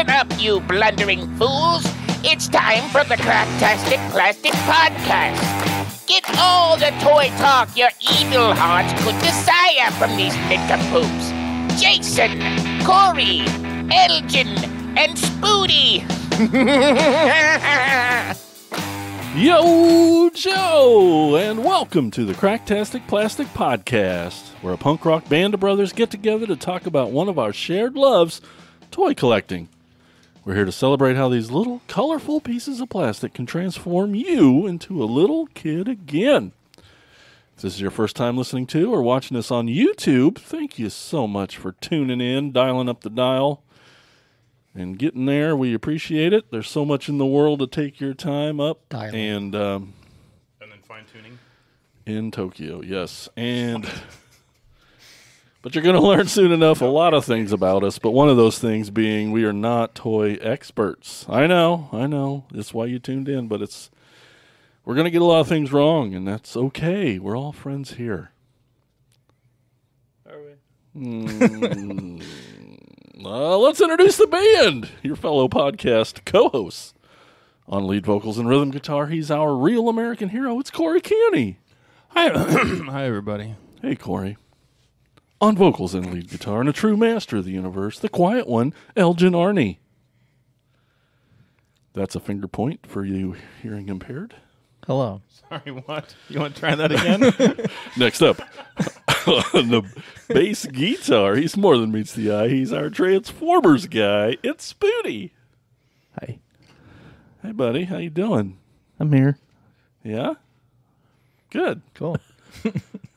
Listen up, you blundering fools. It's time for the Cracktastic Plastic Podcast. Get all the toy talk your evil hearts could desire from these nincompoops. Jason, Corey, Elgin, and Spooty. Yo, Joe, and welcome to the Cracktastic Plastic Podcast, where a punk rock band of brothers get together to talk about one of our shared loves, toy collecting. We're here to celebrate how these little, colorful pieces of plastic can transform you into a little kid again. If this is your first time listening to or watching us on YouTube, thank you so much for tuning in, dialing up the dial, and getting there. We appreciate it. There's so much in the world to take your time up. And then fine-tuning. In Tokyo, yes. But you're going to learn soon enough a lot of things about us, but one of those things being we are not toy experts. I know. That's why you tuned in, but we're going to get a lot of things wrong, and that's okay. We're all friends here. Are we? Let's introduce the band, your fellow podcast co-hosts. On lead vocals and rhythm guitar, he's our real American hero. It's Corey Canny. Hi, hi everybody. Hey, Corey. On vocals and lead guitar, and a true master of the universe, the quiet one, Elgin Arney. That's a finger point for you hearing impaired. Hello. Sorry, what? You want to try that again? Next up, on the bass guitar, he's more than meets the eye. He's our Transformers guy. It's Spooty. Hi. Hey, buddy. How you doing? I'm here. Yeah? Good. Cool.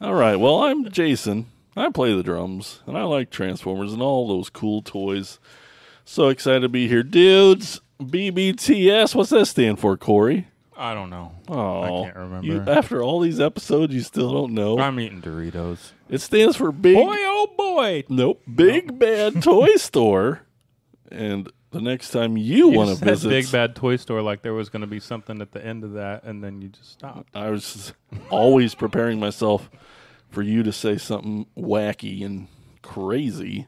All right. Well, I'm Jason. I play the drums, and I like Transformers and all those cool toys. So excited to be here. Dudes, BBTS, what's that stand for, Corey? I don't know. Oh, I can't remember. After all these episodes, you still don't know? I'm eating Doritos. It stands for Big... Boy, oh boy! Nope. Big Bad Toy Store. And the next time you want to visit... Big Bad Toy Store like there was going to be something at the end of that, and then you just stopped. I was always preparing myself for you to say something wacky and crazy.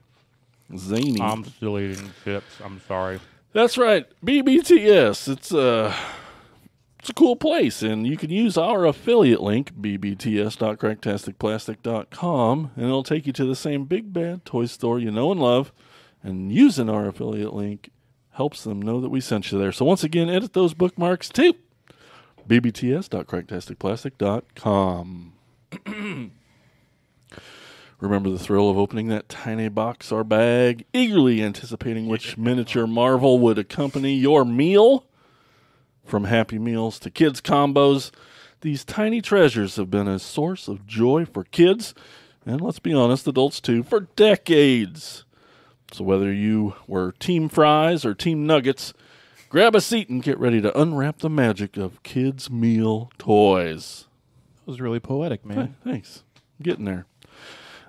Zany. I'm still eating chips. I'm sorry. That's right. BBTS. It's a cool place, and you can use our affiliate link, bbts.cracktasticplastic.com, and it'll take you to the same Big Bad Toy Store you know and love, and using our affiliate link helps them know that we sent you there. So once again, edit those bookmarks to bbts.cracktasticplastic.com. Remember the thrill of opening that tiny box or bag, eagerly anticipating which miniature marvel would accompany your meal? From Happy Meals to kids' combos, these tiny treasures have been a source of joy for kids, and let's be honest, adults too, for decades. So whether you were Team Fries or Team Nuggets, grab a seat and get ready to unwrap the magic of kids' meal toys. That was really poetic, man. Hey, thanks. I'm getting there.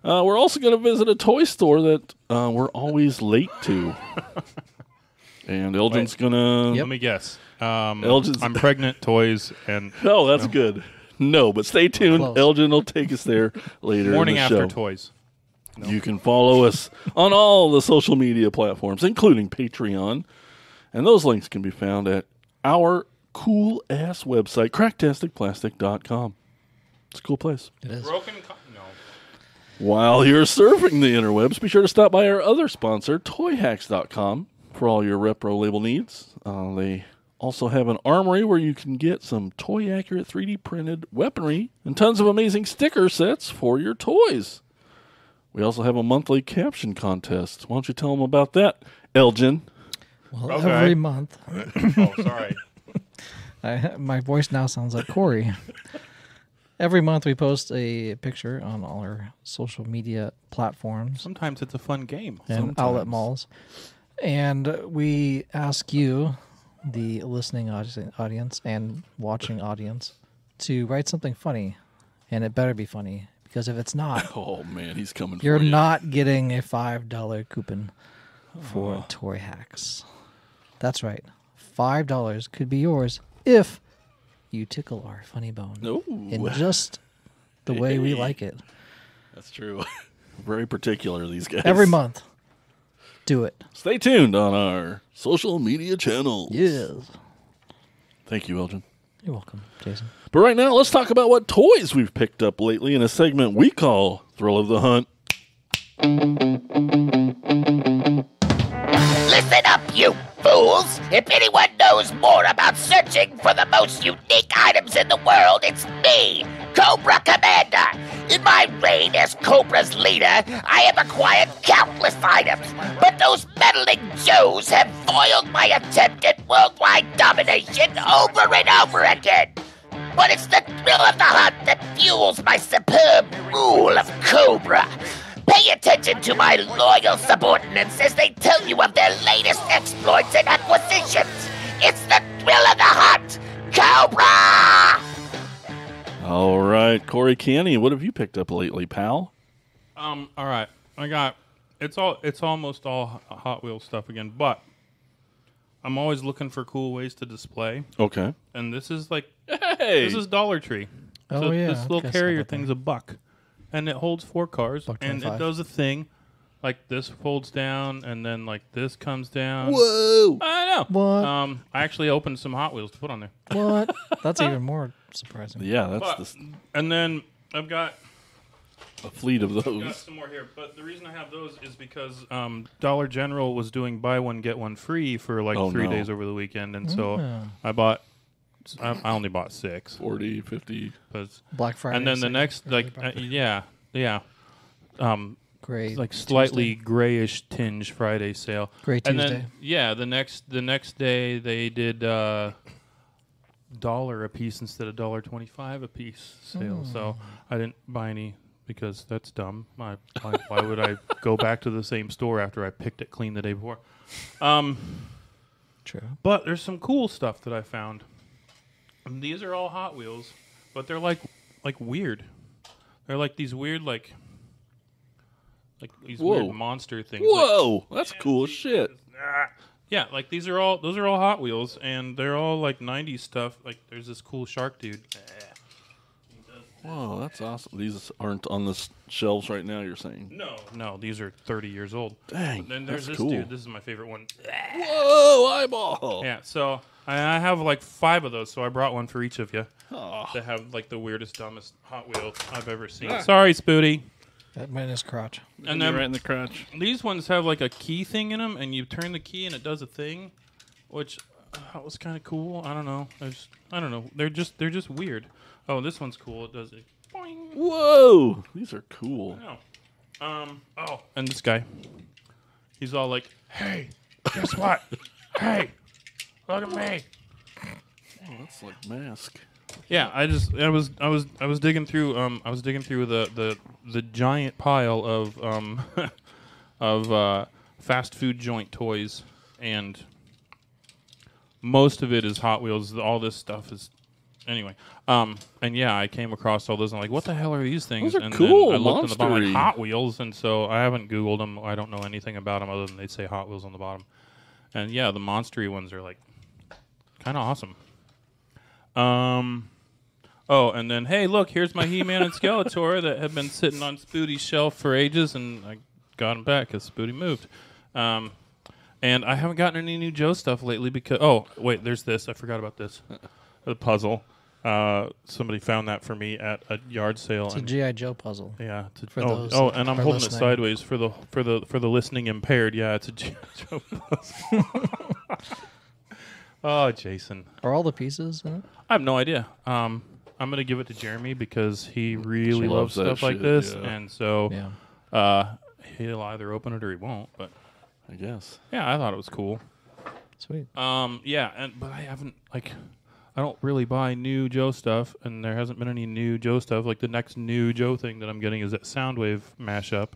We're also going to visit a toy store that we're always late to. And Elgin's going to... Let me guess. Elgin's... I'm pregnant, toys, and... Oh, that's good. No, but stay tuned. Close. Elgin will take us there later Morning in the show. after toys. No. You can follow us on all the social media platforms, including Patreon. And those links can be found at our cool-ass website, cracktasticplastic.com. It's a cool place. It is. No. While you're surfing the interwebs, be sure to stop by our other sponsor, toyhacks.com, for all your repro label needs. They also have an armory where you can get some toy-accurate 3D printed weaponry and tons of amazing sticker sets for your toys. We also have a monthly caption contest. Why don't you tell them about that, Elgin? Well, Okay. every month. Oh, sorry. My voice now sounds like Corey. Every month we post a picture on all our social media platforms Sometimes it's a fun game. and outlet malls. And we ask you, the listening audience and watching audience, to write something funny. And it better be funny, because if it's not, Oh, man, he's coming you're for you. not getting a $5 coupon for Toy Hacks. That's right. $5 could be yours if you tickle our funny bone Ooh. in just the way we like it. That's true. Very particular, these guys. Every month. Do it. Stay tuned on our social media channels. Yes. Thank you, Elgin. You're welcome, Jason. But right now, let's talk about what toys we've picked up lately in a segment we call Thrill of the Hunt. Listen up, you fools! If anyone knows more about searching for the most unique items in the world, it's me, Cobra Commander. In my reign as Cobra's leader, I have acquired countless items, but those meddling Joes have foiled my attempt at worldwide domination over and over again. But it's the thrill of the hunt that fuels my superb rule of Cobra. Pay attention to my loyal subordinates as they tell you of their latest exploits and acquisitions. It's the thrill of the hunt, Cobra! All right, Corey Canny, what have you picked up lately, pal? All right. I got it's almost all Hot Wheels stuff again, but I'm always looking for cool ways to display. Okay. And this is like Hey! this is Dollar Tree. Oh, So yeah, this I little guess carrier about that. thing's $1. And it holds 4 cars. $1.25. And it does a thing. Like this folds down and then like this comes down. Whoa! I know. What? I actually opened some Hot Wheels to put on there. What? That's even more surprising. Yeah, that's But, and then I've got a fleet of got those. some more here, but the reason I have those is because Dollar General was doing buy one get one free for like Oh, 3 no. days over the weekend, and so Oh. I only bought 6. 40, 50. But, Black Friday. and then the next yeah, Great. like slightly grayish tinge Friday sale. Gray And Tuesday. then yeah, the next day they did $1 a piece instead of $1.25 a piece sale. So I didn't buy any because that's dumb. Why would I go back to the same store after I picked it clean the day before? True. But there's some cool stuff that I found. And these are all Hot Wheels, but they're like weird. They're like these weird like these Whoa. weird monster things. Whoa! That's cool as shit. Yeah, like those are all Hot Wheels, and they're all like '90s stuff. Like there's this cool shark dude. Whoa, that's awesome. These aren't on the shelves right now, you're saying? No, these are 30 years old. Dang, Then there's that's this cool. dude. This is my favorite one. Whoa, eyeball! Yeah, so I have like 5 of those, so I brought one for each of you Aw. to have like the weirdest, dumbest Hot Wheel I've ever seen. Sorry, Spooty. That man is crotch. And You're then right in the crotch. these ones have like a key thing in them, and you turn the key and it does a thing, which was kind of cool. I don't know. I don't know. They're just weird. Oh, this one's cool. It does it. Boing. Whoa! These are cool. Oh, and this guy. He's all like, "Hey, guess what? Hey, look at me." Oh, that's like Mask. Yeah, I was digging through the giant pile of of fast food joint toys, and most of it is Hot Wheels. All this stuff is anyway. And yeah, I came across all those. And I'm like, what the hell are these things? Those are and cool, then I looked in the bottom like monstery. Hot Wheels, and so I haven't Googled them. I don't know anything about them other than they say Hot Wheels on the bottom. And yeah, the monstery ones are like kind of awesome. Oh, and then hey, look, here's my He-Man and Skeletor that have been sitting on Spooty's shelf for ages, and I got them back because Spooty moved. And I haven't gotten any new Joe stuff lately because wait, there's this. I forgot about this. The puzzle. Somebody found that for me at a yard sale. It's a G.I. Joe puzzle. Yeah. For those that And I'm are holding listening. it sideways for the listening impaired. Yeah, it's a G.I. Joe puzzle. Oh, Jason. Are all the pieces in it? I have no idea. I'm gonna give it to Jeremy because he really She loves loves that stuff like shit, this, yeah. and so Yeah. he'll either open it or he won't. But I guess. yeah, I thought it was cool. Sweet. Yeah, but I haven't I don't really buy new Joe stuff, and there hasn't been any new Joe stuff. Like the next new Joe thing that I'm getting is that Soundwave mashup,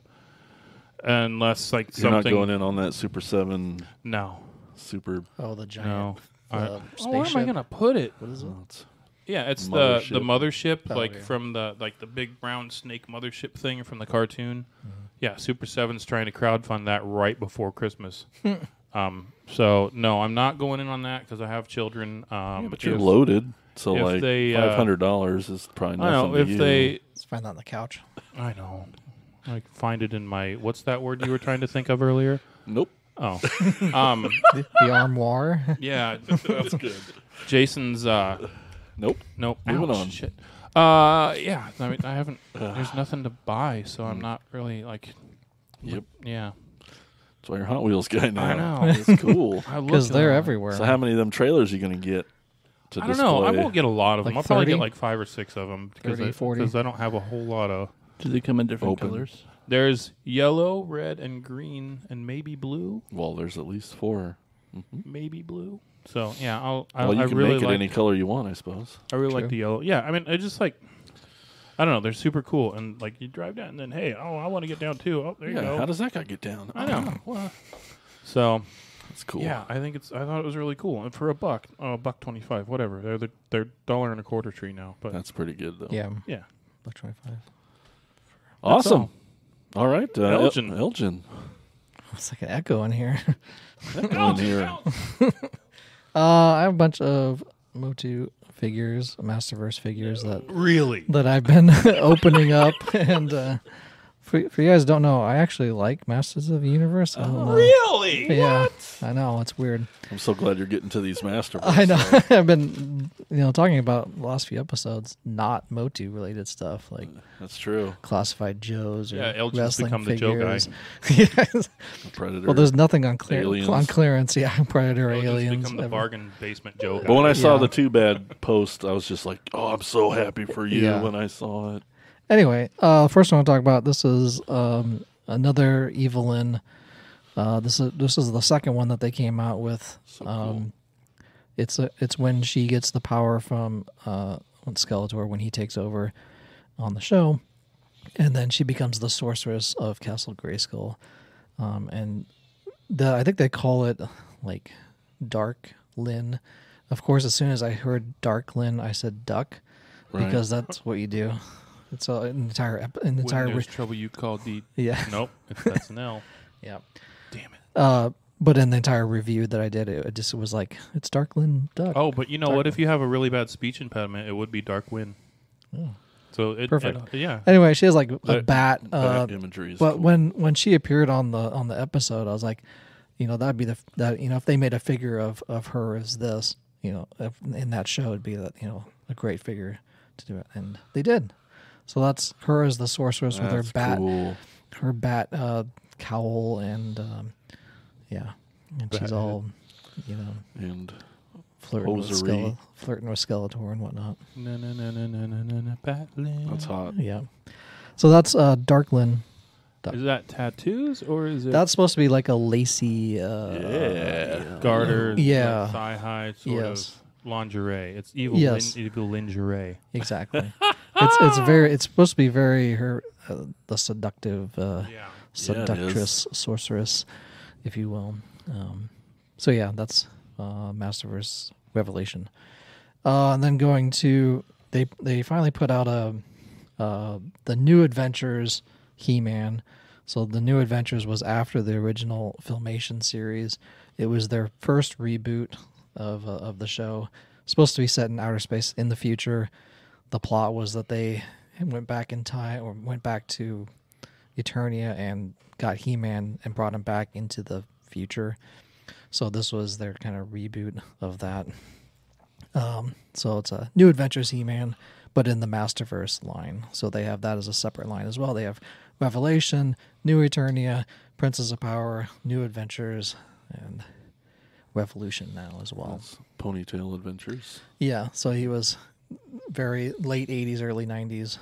unless like You're something. not going in on that Super 7 No, Super. Oh, the giant no. spaceship. Where am I gonna put it? What is it? It's Yeah, it's the Mothership. mothership, Oh, like yeah. from the big brown snake mothership thing from the cartoon. Yeah, Super 7's trying to crowdfund that right before Christmas. So no, I'm not going in on that because I have children. but you're if- loaded, so if like they, $500 is probably I nothing know to if you. they. Let's find that on the couch. I know. I find it in my. What's that word you were trying to think of earlier? Nope. Oh, The armoire. yeah. That's good. Jason's. Nope. Nope. Moving Ouch, on. Shit. Yeah. I mean, I haven't. There's nothing to buy, so I'm not really like. Yep. Yeah. That's why you're a Hot Wheels guy now. I know. It's cool. I Because looked they're at- everywhere. So how many of them trailers are you going to get to I display? don't know. I won't get a lot of them. Like I'll probably 30? get like 5 or 6 of them 30, 40. because I don't have a whole lot of. Do they come in different Open. colors? There's yellow, red, and green, and maybe blue. Well, there's at least 4. Maybe blue. So yeah, Well, I you can really make it like. any color you want, I suppose. I really like True. the yellow. Yeah, I mean, I just like. I don't know. They're super cool, and like you drive down, and then hey, I want to get down too. Oh, there you Yeah, go. how does that guy get down? I know. Well, so That's cool. yeah, I thought it was really cool, and for $1.25, whatever. They're $1.25 tree now, but That's pretty good, though. Yeah. yeah. Buck 25. Awesome. All right. Elgin. Elgin. It's like an echo in here. In here. I have a bunch of Motu figures, Masterverse figures Really? that I've been opening up. And for you guys who don't know, I actually like Masters of the Universe. I don't know. Really? Yeah, I know. It's weird. I'm so glad you're getting to these master. I know. I've been, talking about the last few episodes, not Motu related stuff like That's true. classified Joes or Yeah, Elgin's wrestling become the Joe guy. figures. Yes. The Predator. Well, there's nothing on Aliens. clearance. Yeah, Predator, They'll just aliens. become the ever. bargain basement Joe guy. But when I saw Yeah. the Too Bad post, I was just like, "Oh, I'm so happy for you!" Yeah. When I saw it. Anyway, first one I want to talk about. This is another Evelyn. This is the second one that they came out with. So cool. It's when she gets the power from Skeletor when he takes over on the show, and then she becomes the sorceress of Castle Grayskull, and I think they call it like Dark Lyn. Of course, as soon as I heard Dark Lyn, I said duck Right. because that's what you do. It's an entire When entire there's trouble, you call D. yeah. Nope, that's an L. Yeah. Damn it. But in the entire review that I did, it just was like, it's Darklyn Duck. Oh, but you know what? If you have a really bad speech impediment, it would be Dark Wind. Oh. So Perfect. yeah. Anyway, she has like a That- bat. That imagery is But cool. when she appeared on the episode, I was like, that'd be if they made a figure of her as this, in that show, it'd be that a great figure to do it, and they did. So that's her as the sorceress with her That's bat, cool. her bat cowl, and and she's Bat. all And flirting with, Posery. flirting with Skeletor and whatnot. No, Batland. that's hot. Yeah. So that's Darklyn. Is that tattoos or is it That's supposed to be like a lacy. Yeah. garters? Yeah. like thigh high sort Yes. of lingerie. It's evil. Yes. Evil lingerie. Exactly. It's supposed to be very the seductive Yeah. seductress sorceress, if you will. So yeah, that's Masterverse Revelation. And then going to they finally put out the New Adventures He-Man. So the New Adventures was after the original Filmation series. It was their first reboot of the show. Supposed to be set in outer space in the future. The plot was that they went back in time or went back to Eternia and got He-Man and brought him back into the future. So this was their kind of reboot of that. So it's a New Adventures He-Man, but in the Masterverse line. So they have that as a separate line as well. They have Revelation, New Eternia, Princess of Power, New Adventures, and Revolution now as well. That's Ponytail Adventures. Yeah, so he was very late 80s, early 90s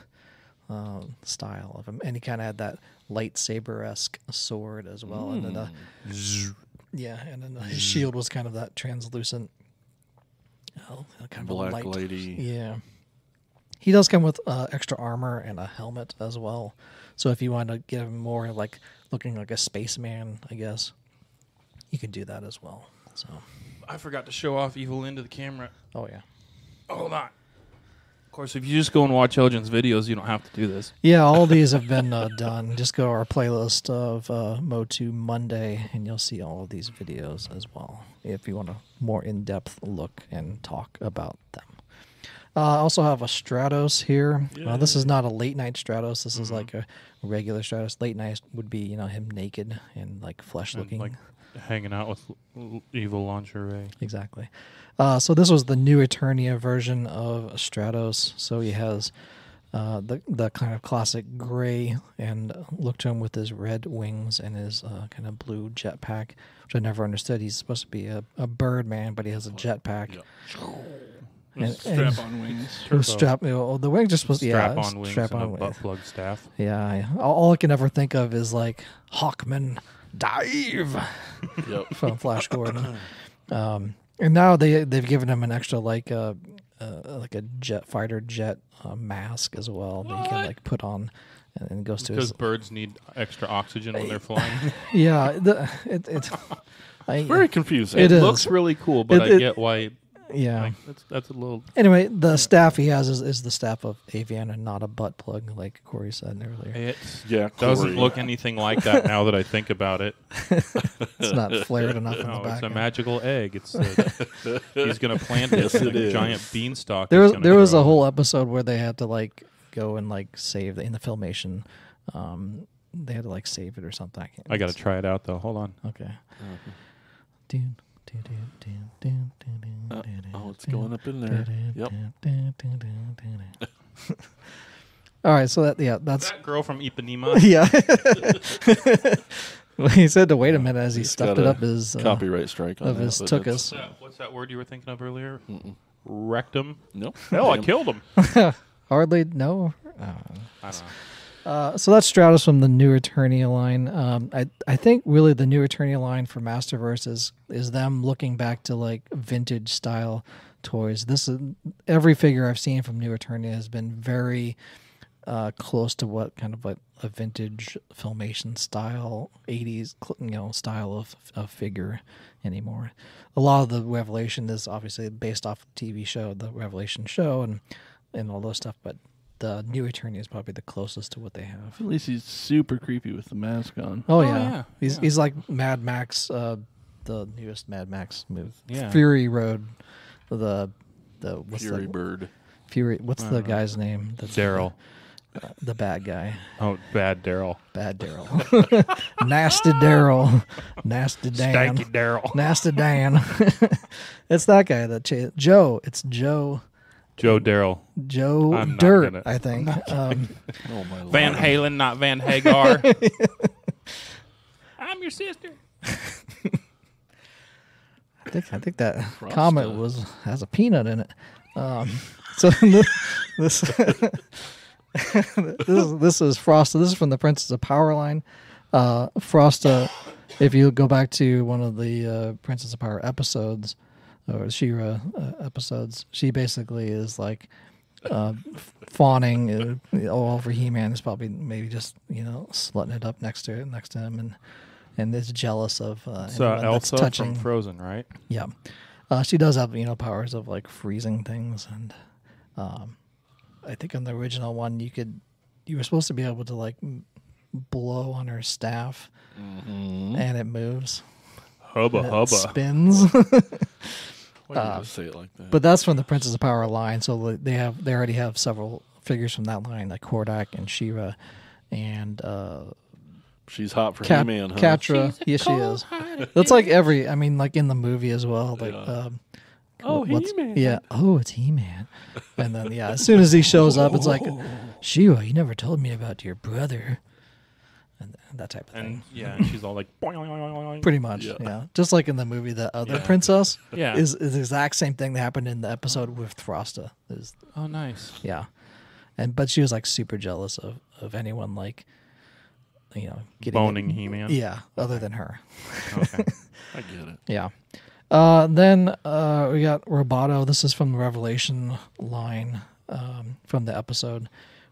style of him. And he kind of had that lightsaber-esque sword as well. And then his shield was kind of that translucent, kind of a Black light. Lady. Yeah. He does come with extra armor and a helmet as well. So if you want to get him more like looking like a spaceman, I guess, you could do that as well. So, I forgot to show off Evil into the camera. oh yeah. Hold on. Of course, if you just go and watch Elgin's videos, you don't have to do this. Yeah, all these have been done. Just go to our playlist of Motu Monday, and you'll see all of these videos as well, if you want a more in-depth look and talk about them. I also have a Stratos here. This is not a late-night Stratos. This is like a regular Stratos. Late night would be, him naked and like flesh-looking. Like hanging out with evil lingerie. Exactly. So this was the new Eternia version of Stratos. So he has the kind of classic gray and look to him with his red wings and his kind of blue jetpack, which I never understood. He's supposed to be a bird man, but he has a jetpack. Yep. Strap-on wings. The wings are supposed to Strap-on wings strap-on and a wings. butt plug staff. Yeah, all I can ever think of is like Hawkman dive Yep. from Flash Gordon. And now they've given him an extra like a fighter jet mask as well that he can like put on, and it goes to Because his. birds need extra oxygen when they're flying. Yeah, it's Very confusing. It is. looks really cool, but I get why. yeah. Like, that's a little. Anyway, the staff he has is the staff of Avian and not a butt plug, like Corey said earlier. It Corey. doesn't look anything like that now that I think about it. It's not flared enough in the No, back. it's a end. magical egg. It's he's gonna plant Yes, it. it is. Giant beanstalk. There is was gonna there was grow. a whole episode where they had to like go and like save in the Filmation. They had to like save it or something. I gotta try it out though. Hold on. Okay. Oh, it's going up in there. Yep. All right, so that's That girl from Ipanema. yeah. Well, he said to wait a minute as he He's stuffed got it a up his Copyright strike on of that, his but tuchus. What's that word you were thinking of earlier? Rectum. Nope. No, I Damn. killed him. Hardly no. I don't know. So that's Stratos from the new Eternia line. I think really the new Eternia line for Masterverse is them looking back to like vintage style toys. This is every figure I've seen from New Eternia has been very close to what kind of like a vintage Filmation style 80s style of figure anymore. A lot of the Revelation is obviously based off the TV show, the Revelation show, and all those stuff, but the new Eternia is probably the closest to what they have. At least he's super creepy with the mask on. Oh, yeah. yeah. He's like Mad Max, the newest Mad Max movie. Yeah. Fury Road. The what's Fury the Bird. Fury? What's the guy's name? That's Daryl. the bad guy. Oh, bad Daryl. Bad Daryl. Nasty Daryl. Nasty Dan. Stanky Daryl. Nasty Dan. It's that guy that Joe. It's Joe. Joe Daryl. Joe I'm not Dirt, gonna- I think. Oh my lord. Van Halen, not Van Hagar. I'm your sister. I think that Frosta. comment has a peanut in it. So this this is Frosta. This is from the Princess of Power line. Frosta, if you go back to one of the Princess of Power episodes or She-Ra episodes, she basically is like fawning all over He-Man. Is probably maybe just slutting it up next to him and is jealous of It's anyone that's Elsa touching. from Frozen, right? Yeah, she does have powers of like freezing things, and I think on the original one you were supposed to be able to like blow on her staff, and it moves, Hubba and it hubba. spins. Why do you have to say it like that? But that's from the Princess of Power line, so they already have several figures from that line, like Kordak and She-Ra, and She's hot for He-Man, huh? Catra. Yes, she is. That's like like in the movie as well. Like, Yeah. He-Man. Yeah. Oh, it's He-Man. And then as soon as he shows up, it's like, She-Ra, you never told me about your brother, and that type of thing. And she's all like, boing, boing, boing, boing. Pretty much, Yeah. yeah. Just like in the movie, the other princess Yeah. is the exact same thing that happened in the episode with Frosta. Oh, nice. Yeah, but she was like super jealous of anyone like, getting Boning He-Man. Yeah, other than her. Okay. I get it. Yeah. Then we got Roboto. This is from the Revelation line from the episode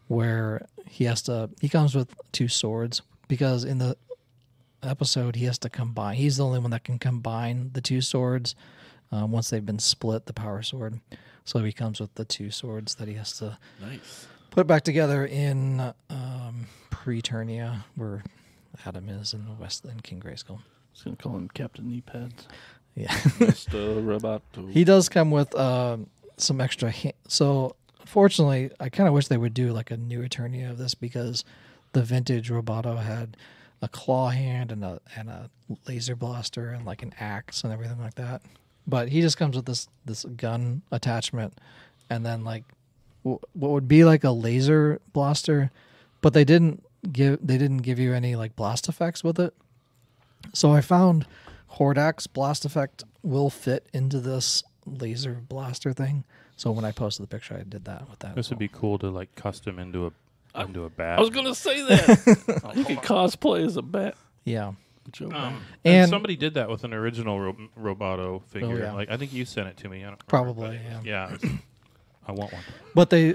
where he comes with two swords because in the episode he has to combine. He's the only one that can combine the two swords once they've been split, the power sword. So he comes with the two swords that he has to Nice. put back together in Preternia, where Adam is in King Grayskull. I was going to call him Captain Knee Pads. Yeah. Mr. Roboto. He does come with some extra. So, fortunately, I kind of wish they would do like a new Eternia of this because the vintage Roboto had a claw hand and a laser blaster and like an axe and everything like that. But he just comes with this gun attachment, and then like what would be like a laser blaster, but they didn't give you any like blast effects with it. So I found Hordak's blast effect will fit into this laser blaster thing. So when I posted the picture, I did that with that. This would be cool to like custom into a bat. I was gonna say that. You could cosplay as a bat. Yeah. And somebody did that with an original Roboto figure. Oh, yeah. Like I think you sent it to me. I don't Probably, remember, yeah. I want one. But they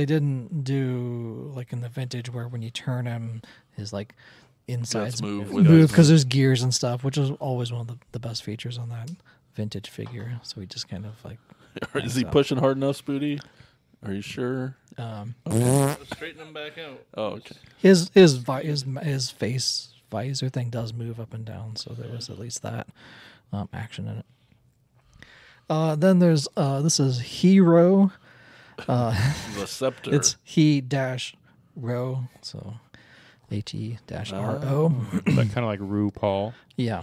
didn't do like in the vintage where when you turn him, his like insides move because there's gears and stuff, which is always one of the best features on that vintage figure. So we just kind of like. Is he pushing hard enough, Spooty? Are you sure? Straighten them back out. Oh, okay. His face visor thing does move up and down, so there was at least that action in it. Then there's this is Hero. The scepter. It's he-ro, so HE-RO. Like kind of like RuPaul. Yeah,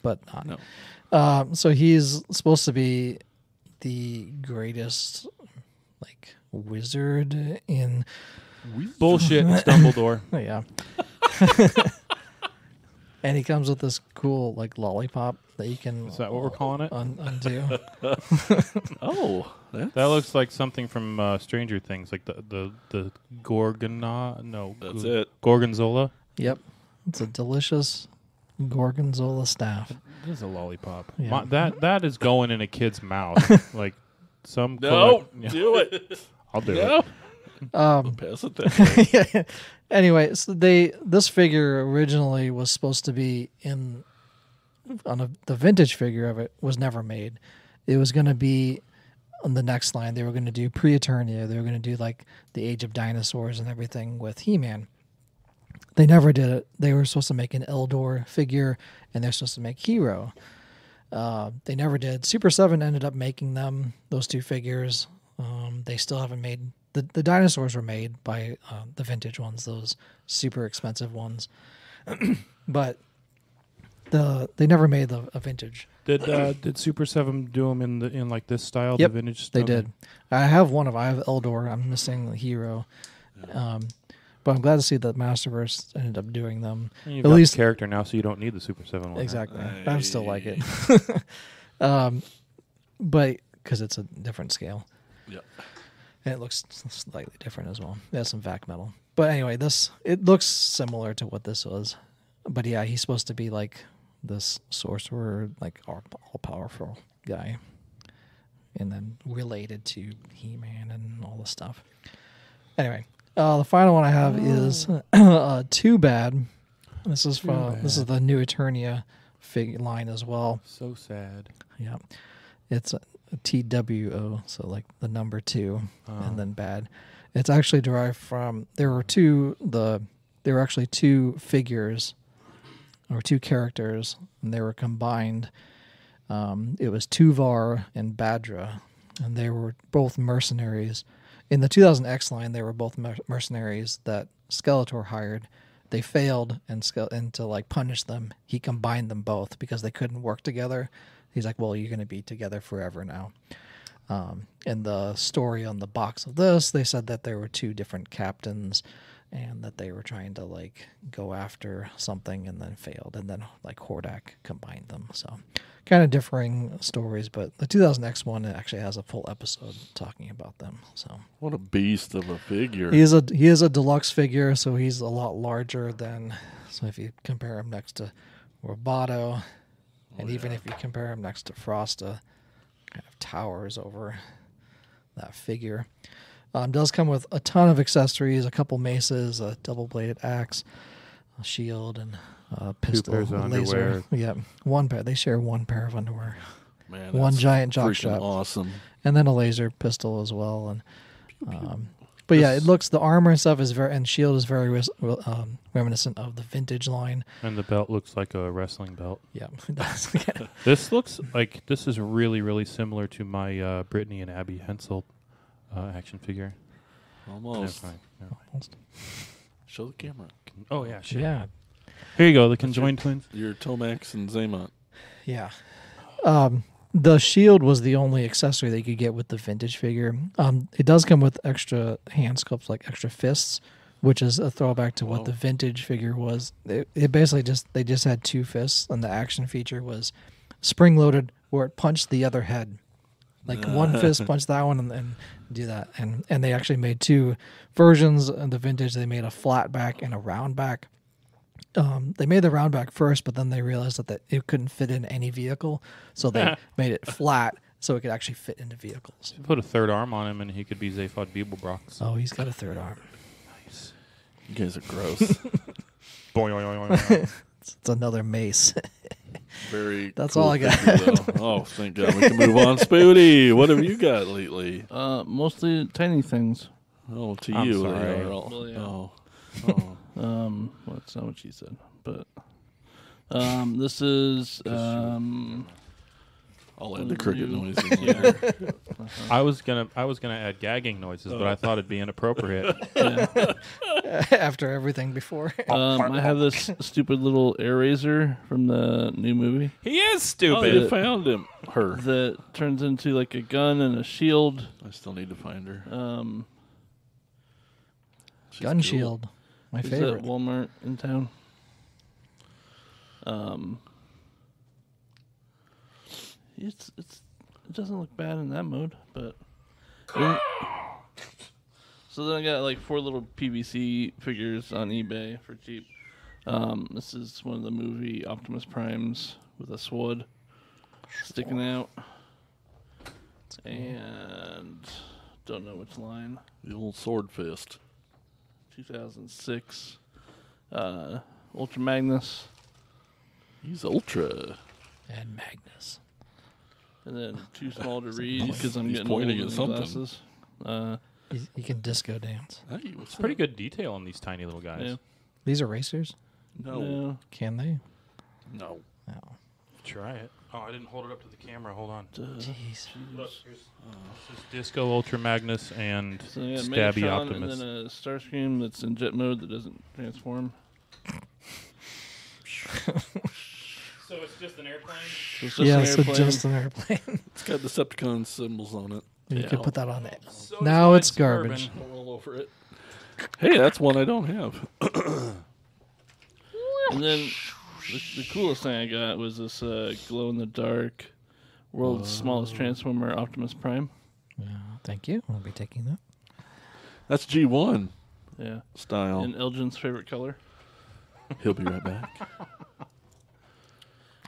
but not. No. So he's supposed to be the greatest like wizard in Bullshit. It's Dumbledore. yeah. And he comes with this cool like lollipop that you can. Is that what we're calling it? Undo. Oh, That looks like something from Stranger Things, like the Gorgona. No, that's it. Gorgonzola. Yep, it's a delicious gorgonzola staff. It is a lollipop. Yeah. That is going in a kid's mouth. Like some. No, do it. I'll do it. Pass it that way. Anyway, so this figure originally was supposed to be the vintage figure of it was never made. It was going to be on the next line. They were going to do pre-Eternia. They were going to do like the Age of Dinosaurs and everything with He-Man. They never did it. They were supposed to make an Eldor figure, and they're supposed to make Hero. They never did. Super 7 ended up making them, those two figures. They still haven't made... The dinosaurs were made by the vintage ones, those super expensive ones. But they never made a vintage. Did Super 7 do them in like this style, Yep, the vintage they stuff? did. I have Eldor. I'm missing the Hero. But I'm glad to see that Masterverse ended up doing them. And you've At got least the character now, so you don't need the Super 7 one. exactly. Hey. I still like it. But because it's a different scale. Yep. And it looks slightly different as well. It has some vac metal. But anyway, it looks similar to what this was. But yeah, he's supposed to be like this sorcerer, like all-powerful guy. And then related to He-Man and all this stuff. Anyway, the final one I have is Too Bad. This is the new Eternia line as well. So sad. Yeah. It's TWO, so like the number 2 and then bad. It's actually derived from there were actually two figures or two characters, and they were combined. It was Tuvar and Badra, and they were both mercenaries. In the 2000X line, they were both mercenaries that Skeletor hired. They failed, and to like punish them, he combined them both because they couldn't work together. He's like, well, you're going to be together forever now. In the story on the box of this, they said that there were two different captains and that they were trying to like go after something and then failed. And then like Hordak combined them. So kind of differing stories, but the 2000X one actually has a full episode talking about them. So What a beast of a figure. he is a deluxe figure, so he's a lot larger than. So if you compare him next to Roboto, and even if you compare him next to Frosta, kind of towers over that figure. Does come with a ton of accessories, a couple maces, a double-bladed axe, a shield, and a pistol, pairs of laser. underwear. Yeah, one pair. They share one pair of underwear. Man, One that's giant freaking jockstrap. awesome. And then a laser pistol as well. And but yeah, it looks, the armor and stuff is and shield is very reminiscent of the vintage line. And the belt looks like a wrestling belt. Yeah, it does. This looks like this is really, really similar to my Brittany and Abby Hensel action figure. Almost. Never mind. Almost. Show the camera. Oh yeah, shit. Yeah. Here you go, the conjoined twins. Your Tomax and Zaymont. Yeah. The shield was the only accessory that you could get with the vintage figure. It does come with extra hand sculpts, like extra fists, which is a throwback to what the vintage figure was. It basically they just had 2 fists, and the action feature was spring loaded, where it punched the other head. Like one fist punched that one, and then do that. And they actually made 2 versions of the vintage. They made a flat back and a round back. They made the round back first, but then they realized that it couldn't fit in any vehicle, so they made it flat so it could actually fit into vehicles. Put a third arm on him, and he could be Zaphod Beeblebrox. Oh, he's got a third arm. Nice. You guys are gross. It's another mace. Very. That's cool all I got. figure, though. Oh, thank God. We can move on. Spoody, what have you got lately? Mostly tiny things. Oh, to I'm you. sorry. They are all, Well, yeah. Oh. Well, that's not what she said, but this is I'll add the cricket noise in here. I was gonna add gagging noises, but I thought it'd be inappropriate. After everything before. I have this stupid little air razor from the new movie He is Oh, stupid. you found him. Her. that turns into like a gun and a shield. I still need to find her. She's Gun cool. shield. My It's favorite. at Walmart in town. It doesn't look bad in that mode, but so then I got like 4 little PVC figures on eBay for cheap. This is one of the movie Optimus Primes with a sword sticking out, and don't know which line. The old sword fist. 2006 Ultra Magnus, He's ultra. And Magnus. and then too small to read because I'm He's getting old pointing with at the something. glasses. You can disco dance. Hey, what's Pretty good detail on these tiny little guys. Yeah. These are racers? No. Can they? No. No. Try it. Oh, I didn't hold it up to the camera. Hold on. Jeez. Look, here's this is Disco Ultra Magnus and So I got Stabby Megatron Optimus. and then a Starscream that's in jet mode that doesn't transform. So it's just an airplane? So it's just Yeah, an so airplane. just an airplane. It's got Decepticon symbols on it. You Yeah. could put that on it. So Now my it's garbage. Suburban. All over it. Hey, that's one I don't have. And then the coolest thing I got was this glow in the dark world's smallest transformer Optimus Prime. Thank you. I'll be taking that. That's G1 Yeah. style. And Elgin's favorite color. He'll be right back.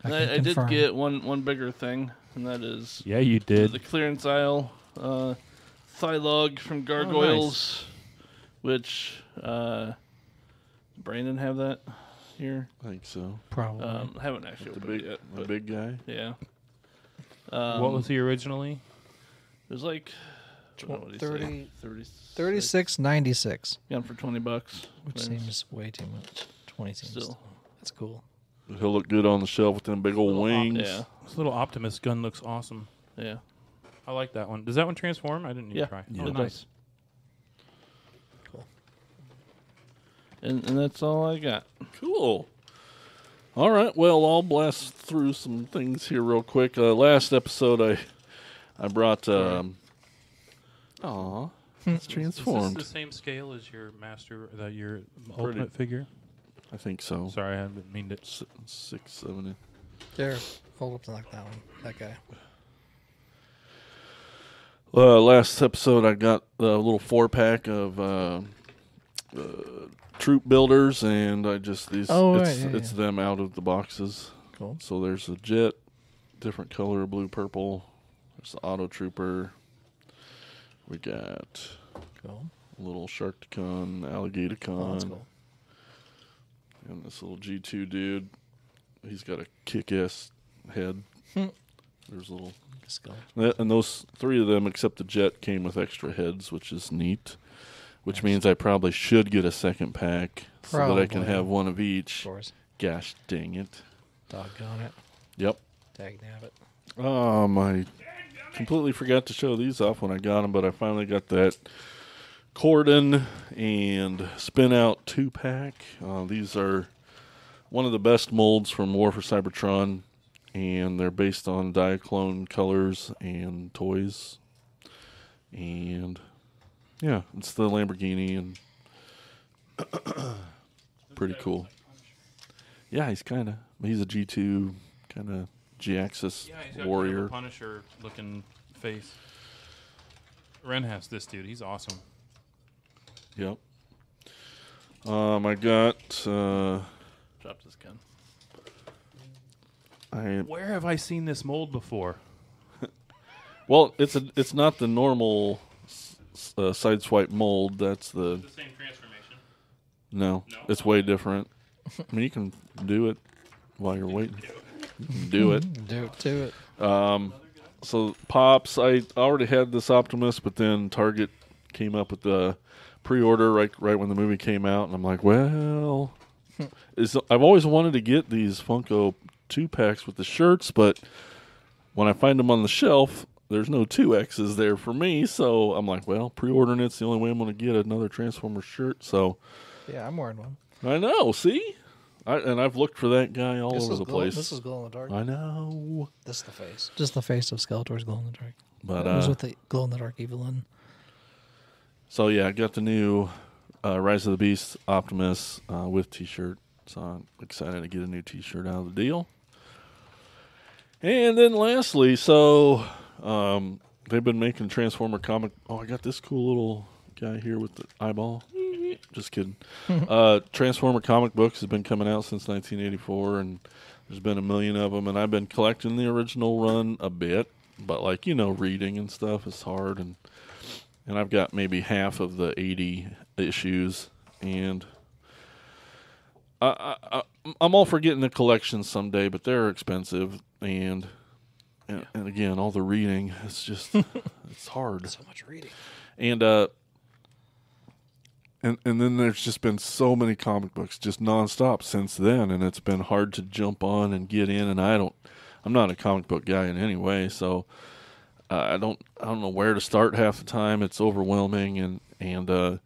And can I did confirm. get one bigger thing, and that is Yeah, you the did. clearance aisle Thylog from Gargoyles, which Brandon have that here. I think so. Probably. I haven't actually The opened big, it yet. the But big guy. yeah. What was he originally? It was like I don't know what he 30 said, 36.96, Got 'em for $20. which Clearance. seems way too much. 20 seems. Still. That's cool. He'll look good on the shelf with them big old wings. Yeah, This little Optimus gun looks awesome. yeah. I like that one. Does that one transform? I didn't even Yeah. try. Yeah, Oh, it nice. Cool. And that's all I got. Cool. All right. Well, I'll blast through some things here real quick. Last episode, I brought. Aw, it's Is transformed. this the same scale as your master, your ultimate figure? I think so. Sorry, I didn't mean to. 6, 7. There. Hold up to like that one. That guy. Last episode, I got a little 4-pack of troop builders, and I just these. Oh, it's, right, yeah, it's yeah. them out of the boxes. Cool. So there's a jet, different color, blue, purple. There's the auto trooper. We got Cool. a little Sharkticon, Alligatorcon, Oh, that's cool. and this little G2 dude. He's got a kick-ass head. There's a little. Skull. And those 3 of them, except the jet, came with extra heads, which is neat. Which means I probably should get a second pack so that I can Probably. have one of Of each. course. Gosh dang it. Doggone it. Yep. Dag nabbit. I completely forgot to show these off when I got them, but I finally got that Corden and Spin Out 2-pack. These are one of the best molds from War for Cybertron, and they're based on Diaclone colors and toys. And yeah, it's the Lamborghini, and pretty cool. Yeah, he's a G2 kind of G-axis warrior. Kind of a Punisher-looking face. Ren has this dude. He's awesome. Yep. I got. Dropped his gun. Where have I seen this mold before? Well, it's not the normal sideswipe mold. That's the same transformation. No, it's way different. I mean, you can do it while you're waiting. You can do it. Do it. So Pops, I already had this Optimus, but then Target came up with the pre-order right when the movie came out, and I'm like, well, I've always wanted to get these Funko 2-packs with the shirts, but when I find them on the shelf, there's no 2Xs there for me, so I'm like, well, pre-ordering it's the only way I'm going to get another Transformers shirt, so... Yeah, I'm wearing one. I know, see? I've looked for that guy all over the place. This is glow in the dark. I know. This is the face. Just the face of Skeletor's glow in the dark. But it was with the glow in the dark Evelyn. So yeah, I got the new Rise of the Beast Optimus with T-shirt. So I'm excited to get a new T-shirt out of the deal. And then lastly, so they've been making Transformer comic. Oh, I got this cool little guy here with the eyeball. Just kidding. Transformer comic books has been coming out since 1984, and there's been a million of them. And I've been collecting the original run a bit, but reading and stuff is hard. And I've got maybe half of the 80 issues, and I'm all for getting the collection someday, but they're expensive, and again, all the reading, it's just it's hard. So much reading. And then there's just been so many comic books just nonstop since then, and it's been hard to jump on and get in. And I'm not a comic book guy in any way, so I don't know where to start half the time. It's overwhelming, and a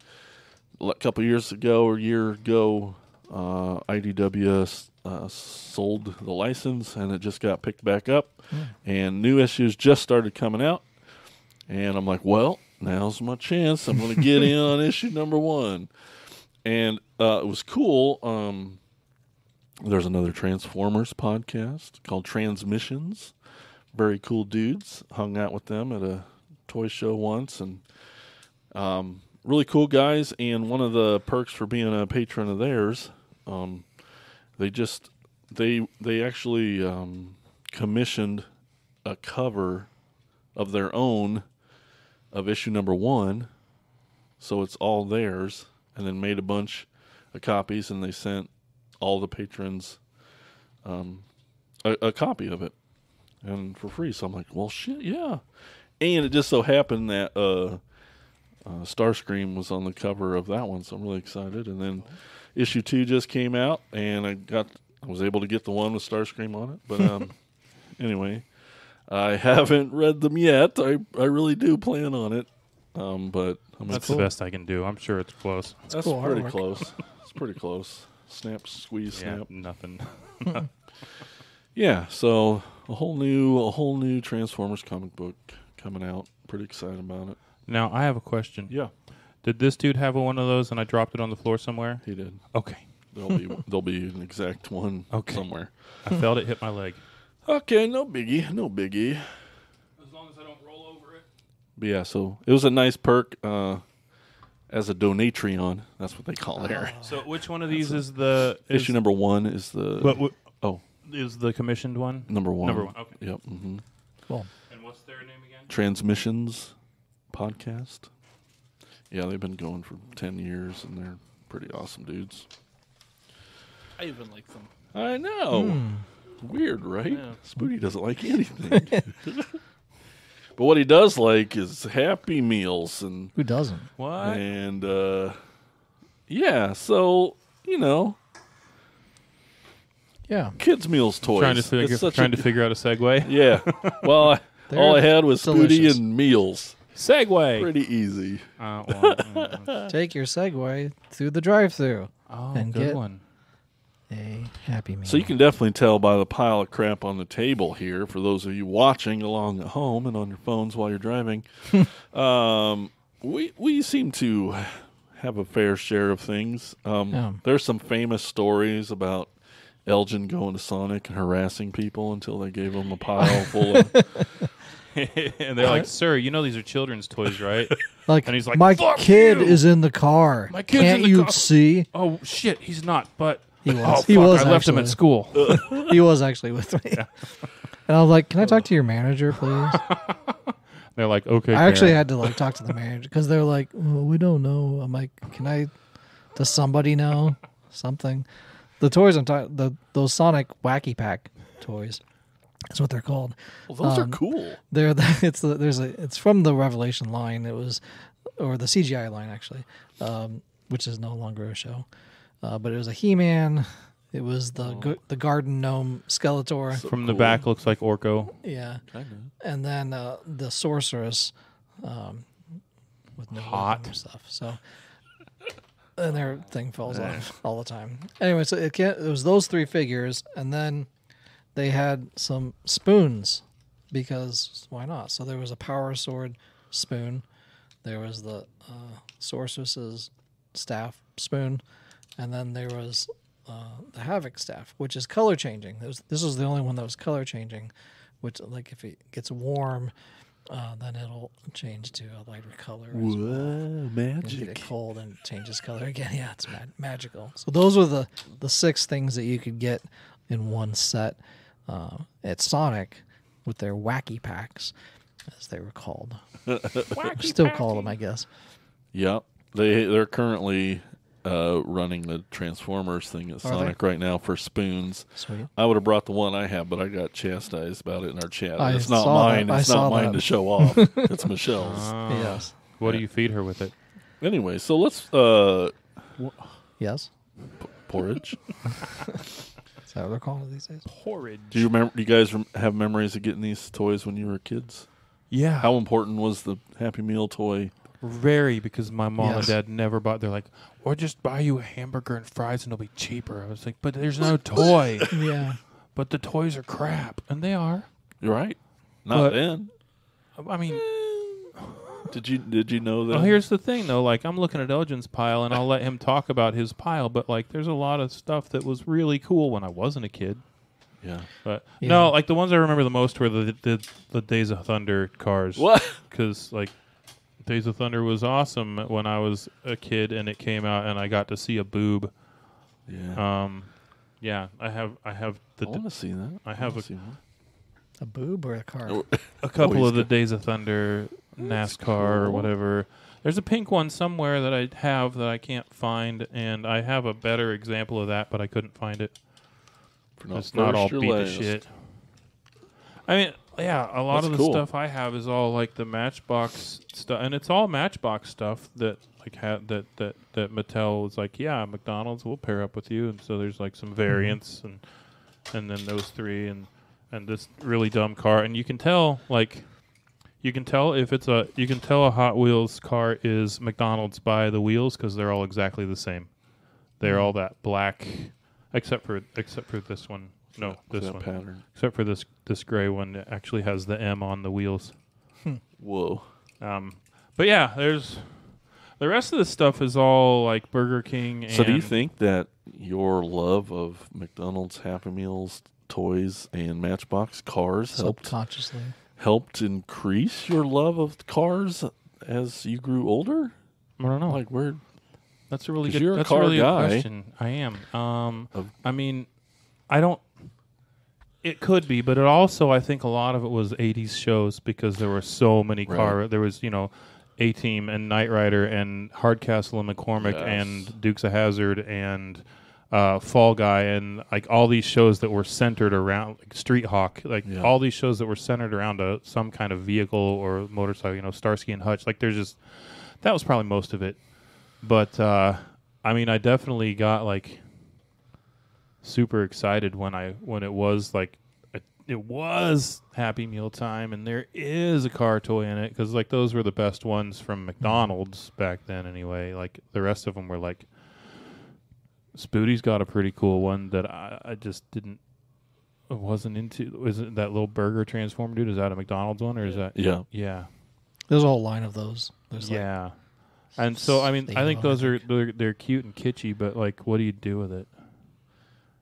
couple years ago or a year ago, IDW sold the license, and it just got picked back up, and new issues just started coming out, and I'm like, well, now's my chance. I'm going to get in on issue number 1. And it was cool. There's another Transformers podcast called Transmissions. Very cool dudes. Hung out with them at a toy show once. And really cool guys. And one of the perks for being a patron of theirs, they actually commissioned a cover of their own of issue number 1, so it's all theirs, and then made a bunch of copies, and they sent all the patrons a copy of it, and for free. So I'm like, well, shit, yeah. And it just so happened that Starscream was on the cover of that one, so I'm really excited. And then issue 2 just came out, and I was able to get the one with Starscream on it. But anyway, I haven't read them yet. I really do plan on it. But that's the best I can do. I'm sure it's close. That's cool, pretty close. It's pretty close. Snap, squeeze, snap. Yeah, nothing. Yeah, so a whole new Transformers comic book coming out. Pretty excited about it. Now I have a question. Yeah. Did this dude have one of those and I dropped it on the floor somewhere? He did. Okay. There'll be an exact one somewhere. I felt it hit my leg. Okay, no biggie. As long as I don't roll over it. But yeah, so it was a nice perk as a Donatreon. That's what they call it here. So which one of these is the... Issue number 1 is the... Is the commissioned one? Number 1. Number 1, okay. Yep. Mm-hmm. Cool. And what's their name again? Transmissions podcast. Yeah, they've been going for 10 years, and they're pretty awesome dudes. I even like them. I know. Weird, right? Yeah. Spooky doesn't like anything. But what he does like is Happy Meals. And who doesn't? What? And, yeah, so, Yeah. Kids Meals toys. Trying to figure out a segue. Yeah. Well, all I had was delicious. Spooty and Meals. Segway. Pretty easy. Take your Segway through the drive-thru. Oh, and good get one. a Happy Meal. So you can definitely tell by the pile of crap on the table here, for those of you watching along at home and on your phones while you're driving. We seem to have a fair share of things. There's some famous stories about Elgin going to Sonic and harassing people until they gave him a pile full of... And they're like, "Sir, you know these are children's toys, right?" Like, and he's like, my "Fuck kid you! is in the car. My kid's Can't in the you car." see? Oh shit, he's not. But He was. Oh, fuck, He was I left him at actually. school. He was actually with me. And I was like, "Can I talk to your manager, please?" They're like, "Okay." I actually Karen." had to talk to the manager because they're like, well, "We don't know." I'm like, does somebody know something? The toys I'm talking, those Sonic Wacky Pack toys. That's what they're called. Well, those are cool. It's from the Revelation line. It was, or the CGI line actually, which is no longer a show. But it was a He-Man. It was the Garden Gnome Skeletor. From the back looks like Orko. Yeah, and then the Sorceress, with no Hot. weapon and stuff. So, and their thing falls off all the time. Anyway, so it was those three figures, and then they had some spoons because why not? So there was a Power Sword spoon, there was the Sorceress's staff spoon, and then there was the Havoc staff, which is color changing. This was the only one that was color changing, which like if it gets warm, then it'll change to a lighter color. Whoa, If magic. you get cold and it changes color again. Yeah, it's magical. So those were the 6 things that you could get in one set at Sonic with their wacky packs, as they were called. Still call them, I guess. Yep. They're currently running the Transformers thing at Sonic right now for spoons. Sweet. I would have brought the one I have, but I got chastised about it in our chat. I It's not saw mine. that. It's I not saw mine that. to show off. It's Michelle's. Yes. What do you feed her with it? Anyway, so let's Yes. porridge. Is that what they're calling it these days? Porridge. Do you remember? Do you guys have memories of getting these toys when you were kids? Yeah. How important was the Happy Meal toy? Very, because my mom and Yes. dad never bought. They're like, "Or just buy you a hamburger and fries and it'll be cheaper." I was like, "But there's no toy." Yeah. But the toys are crap, and they are. You're right. Not But- then. I mean, Did you know that? well, here's the thing though. Like, I'm looking at Elgin's pile, and I'll let him talk about his pile. But like, there's a lot of stuff that was really cool when I wasn't a kid. Yeah. But Yeah. no, like the ones I remember the most were the Days of Thunder cars. What? Because like Days of Thunder was awesome when I was a kid, and it came out, and I got to see a boob. Yeah. Yeah, I have I want to see that. I have wanna a- see one. A boob or a car? a couple he's of the good. Days of Thunder NASCAR or cool. whatever. There's a pink one somewhere that I have that I can't find, and I have a better example of that, but I couldn't find it. For It's not all first or beat to last. shit. I mean, yeah, a lot That's of the cool. stuff I have is all like the Matchbox stuff, and it's all Matchbox stuff that like that Mattel was like, yeah, McDonald's will pair up with you, and so there's like some variants, and then those three, and this really dumb car, and you can tell if it's a Hot Wheels car is McDonald's by the wheels because they're all exactly the same. They're all that black, except for this one. No, this That one. pattern. Except for this gray one that actually has the M on the wheels. Whoa. But yeah, there's the rest of the stuff is all like Burger King. And So do you think that your love of McDonald's Happy Meals toys and Matchbox cars Subconsciously. helped increase your love of cars as you grew older? I don't know. Like where? That's a really 'Cause good. you're a That's car a really good guy. question. I am. I mean, I don't. It could be, but it also I think a lot of it was '80s shows because there were so many car. Right. There was A-Team and Knight Rider and Hardcastle and McCormick Yes. and Dukes of Hazzard and Fall Guy and like all these shows that were centered around like Street Hawk, like Yeah. all these shows that were centered around some kind of vehicle or motorcycle. Starsky and Hutch. Like there's just that was probably most of it. But I mean, I definitely got like super excited when it was like it was Happy Meal time, and there is a car toy in it because like those were the best ones from McDonald's back then. Anyway, like the rest of them were like Spoody's got a pretty cool one that I just wasn't into. Is it that little burger transformer dude? Is that a McDonald's one or is that? Yeah. Yeah. There's a whole line of those. There's Yeah. And so I mean, I think those are they're cute and kitschy, but like, what do you do with it?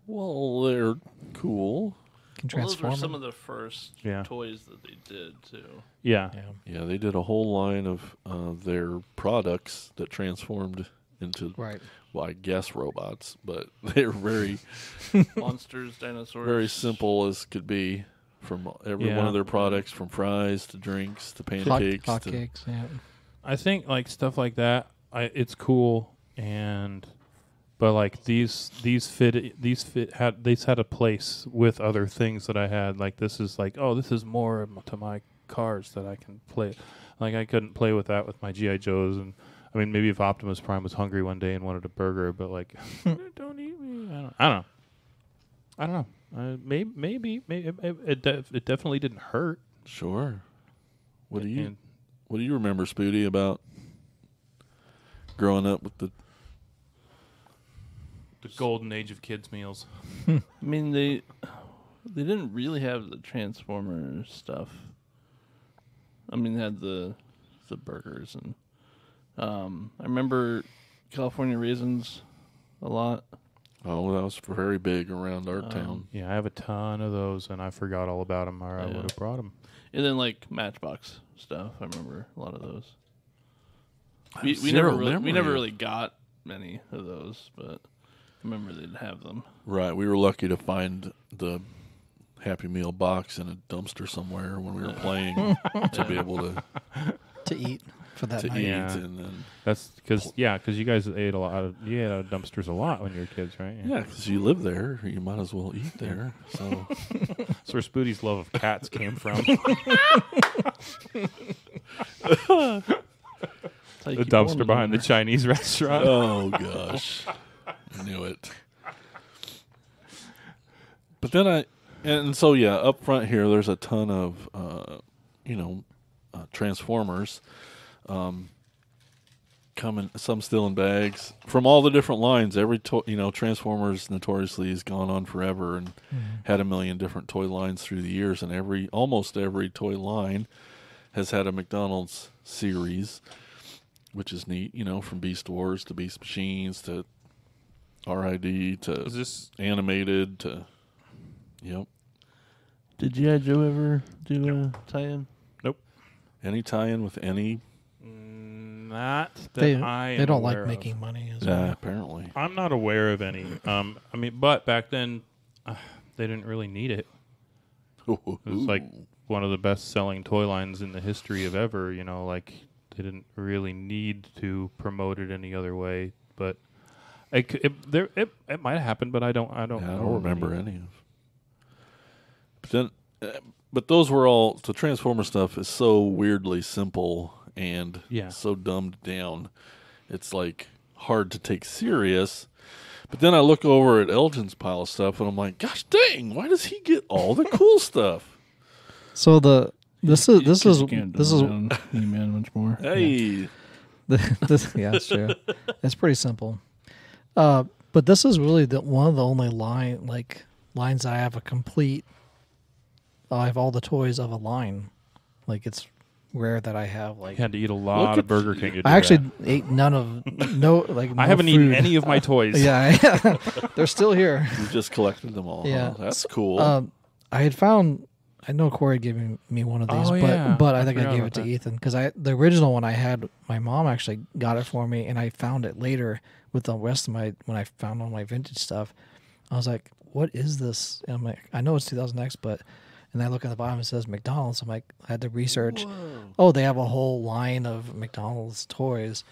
Well, they're cool. can Well, those transform were some them. of the first Yeah. toys that they did too. Yeah. Yeah. Yeah, they did a whole line of their products that transformed into, Right. well, I guess robots, but they're very, Monsters, dinosaurs. very simple as could be. From every one Yeah. of their products, from fries to drinks to Hot, pancakes hot to cakes. Yeah. I think like stuff like that, it's cool, but like these had a place with other things that I had. Like this is like, oh, this is more to my cars that I can play. Like I couldn't play with that with my GI Joes, and I mean maybe if Optimus Prime was hungry one day and wanted a burger, but like, don't eat me. I don't know. Maybe it definitely didn't hurt. Sure. What do And you remember, Spoody, about growing up with the? the golden age of kids meals? I mean, they didn't really have the Transformer stuff. I mean, they had the burgers and I remember California Raisins a lot. Oh, that was very big around our town. Yeah, I have a ton of those, and I forgot all about them, or I would have brought them. And then like Matchbox stuff. I remember a lot of those. We Zero never memory. really got many of those, but I remember they'd have them. Right. We were lucky to find the Happy Meal box in a dumpster somewhere when we were playing to be able To eat for that to night. eat, Yeah. and then That's because you guys ate a lot of dumpsters a lot when you were kids, right? yeah, because you live there, you might as well eat there. So That's where Spoody's love of cats came from. The dumpster behind the Chinese restaurant. oh gosh, I knew it. But then so yeah, up front here, there's a ton of Transformers. Coming, some still in bags from all the different lines. Every Transformers notoriously has gone on forever and had a million different toy lines through the years, and almost every toy line has had a McDonald's series, which is neat. From Beast Wars to Beast Machines to RID to Is this animated to Did G.I. Joe ever do a tie-in? any tie-in with any. not that They I they am don't like aware of. making money. As Yeah, well. apparently. I'm not aware of any. But back then, they didn't really need it. It was like one of the best-selling toy lines in the history of ever. Like they didn't really need to promote it any other way. But it might have happened, but I don't. I don't remember any of. But then, but those were all. The Transformer stuff is so weirdly simple and so dumbed down. It's like hard to take serious. But then I look over at Elgin's pile of stuff, and I'm like, gosh dang, why does he get all the cool stuff? So this is E-Man much more. Hey, yeah, it's true. It's pretty simple. But this is really one of the only lines that I have a complete. I have all the toys of a line. Like it's rare that I have You had to eat a lot Look of Burger King. To do I actually that. ate none of no. I haven't eaten food. any of my toys. Yeah, they're still here. you just collected them all. Yeah. Huh? That's cool. I had found. I know Corey gave me one of these, Oh, yeah. but I I think I forgot gave about it to that. Ethan because the original one I had, my mom actually got it for me, and I found it later with the rest of when I found all my vintage stuff. I was like, "What is this?" And I'm like, "I know it's 2000X, but." And I look at the bottom, it says McDonald's. I'm like, I had to research. Whoa. Oh, they have a whole line of McDonald's toys.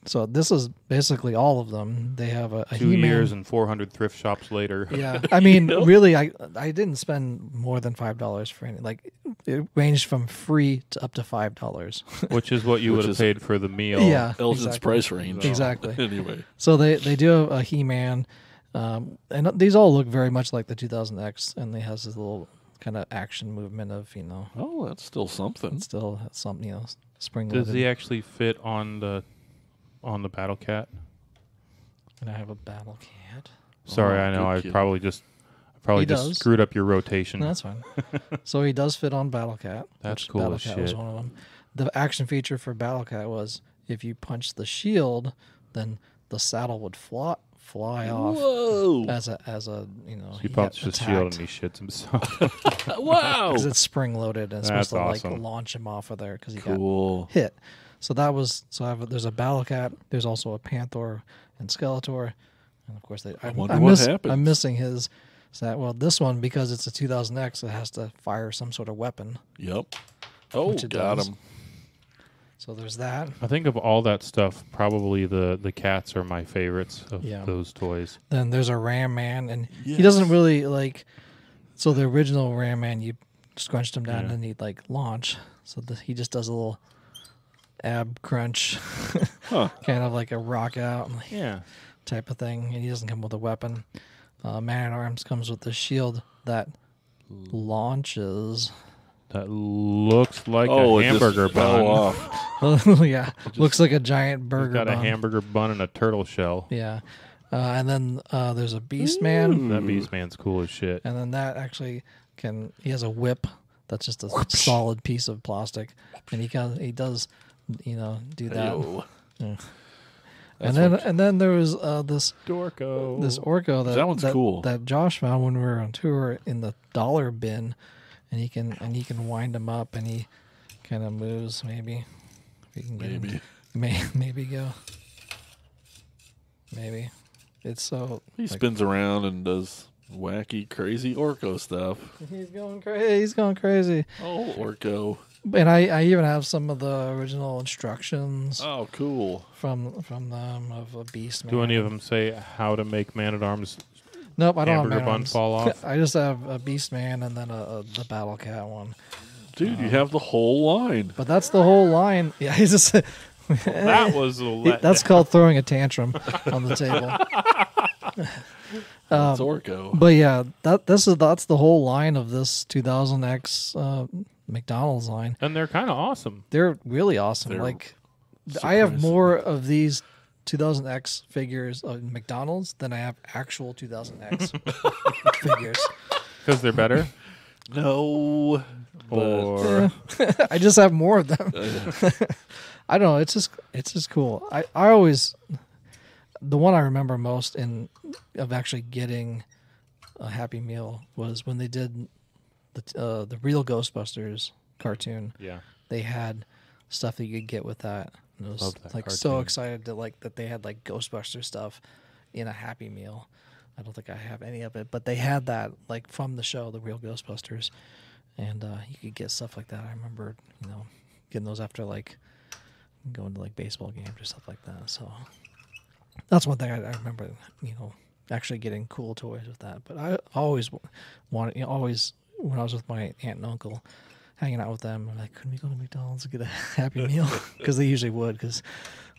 So this is basically all of them. They have a 2 He-Man. years and 400 thrift shops later. Yeah, I mean, really, I didn't spend more than $5 for any. Like, it ranged from free to up to $5. Which is what you Which would have is- paid for the meal. Yeah, Elgin's exactly. price range. Exactly. Anyway, So they do have a He-Man, and these all look very much like the 2000X, and they has this little kind of action movement of oh, that's still something. it's still some spring. Does he actually fit on the Battle Cat? And I have a battle cat. Sorry, Oh, I know. good I kid. probably just He does. screwed up your rotation. No, that's fine. So he does fit on Battle Cat. That's which cool Battle as Cat was shit. one of them. The action feature for Battle Cat was if you punch the shield, then the saddle would fly off Whoa! as a He pops the shield and he shits himself. Wow! because it's spring loaded and it's supposed That's to awesome. launch him off of there because he Cool. got hit. So that was there's a Battle Cat. There's also a Panther and Skeletor, and of course I wonder what happens. I'm missing his. Well, this one because it's a 2000X, it has to fire some sort of weapon. Yep. Oh, Which it got does. him. So there's that. I think of all that stuff, probably the cats are my favorites of Yeah. those toys. Then there's a Ram Man, and Yes. he doesn't really like. So the original Ram Man, you scrunched him down Yeah. and he'd like launch. So he just does a little ab crunch, Huh. kind of like a rock out Yeah. type of thing, and he doesn't come with a weapon. Man at Arms comes with the shield that launches. That looks like Oh, a it just hamburger fell bun. off. Yeah, looks like a giant burger. He's got a bun. hamburger bun and a turtle shell. Yeah, and then there's a Beast Man. That Beast Man's cool as shit. And then that actually he has a whip that's just a solid piece of plastic, and he does, do that. Ayo. Yeah. That's And then there was this Dorko. Orko That one's cool. that Josh found when we were on tour in the dollar bin, and he can wind him up and he kind of moves maybe. If you can get him maybe go. Maybe. It's so He spins around and does wacky, crazy Orko stuff. he's going crazy. He's going crazy. Oh, Orko. And I even have some of the original instructions Oh, cool. from them of a Beast Man. Do any of them say how to make Man at Arms Nope, I don't have hamburger Man bun Arms. fall off? I just have a Beast Man and then the Battle Cat one. Dude, you have the whole line. But that's the whole line. Yeah, he's just That was a letdown. that's called throwing a tantrum on the table. That's Orko. But yeah, that's the whole line of this 2000X McDonald's line. And they're kind of awesome. They're really awesome. They're I have surprising. more of these 2000X figures of McDonald's than I have actual 2000X figures. Because they're better? No. Or I just have more of them. I don't know. It's just cool. I always, the one I remember most of actually getting a Happy Meal was when they did the real Ghostbusters cartoon. yeah. They had stuff that you could get with that. And I was Love that like so cartoon. excited that they had like Ghostbuster stuff in a Happy Meal. I don't think I have any of it, but they had that like from the show, the real Ghostbusters, and you could get stuff like that. I remember, getting those after like going to like baseball games or stuff like that. So that's one thing I remember, actually getting cool toys with that. But I always wanted, always when I was with my aunt and uncle, hanging out with them, I'm like, couldn't we go to McDonald's and get a Happy Meal? Because they usually would, because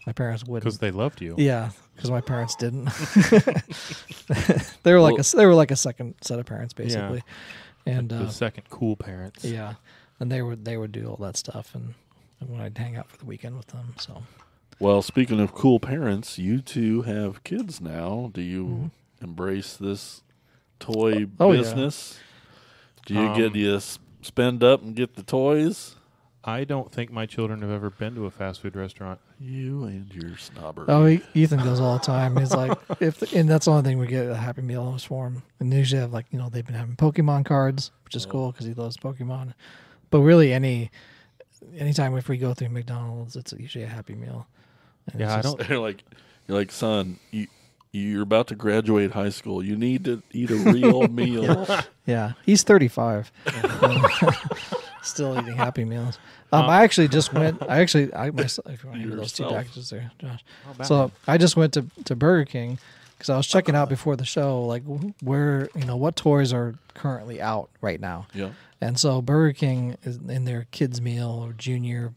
my parents wouldn't. Because they loved you. Yeah, because my parents didn't. They were like a second set of parents basically, and The second cool parents. yeah, and they would do all that stuff, and when I'd hang out for the weekend with them. So Well, speaking of cool parents, you two have kids now. Do you embrace this toy Oh, yeah. business? Do you spend up and get the toys? I don't think my children have ever been to a fast food restaurant. You and your snobbery. Ethan goes all the time. He's like, and that's the only thing we get a Happy Meal for him. And they usually have they've been having Pokemon cards, which is cool because he loves Pokemon. But really, anytime if we go through McDonald's, it's usually a Happy Meal. And Yeah, it's I just- don't. You're like, son, you're about to graduate high school. You need to eat a real meal. Yeah, he's 35. Still eating Happy Meals. I actually just went. Myself, if you want to hear those two Yourself. packages there, Josh. Oh, So I just went to Burger King because I was checking out before the show, like where what toys are currently out right now. Yeah. And so Burger King is in their kids meal or junior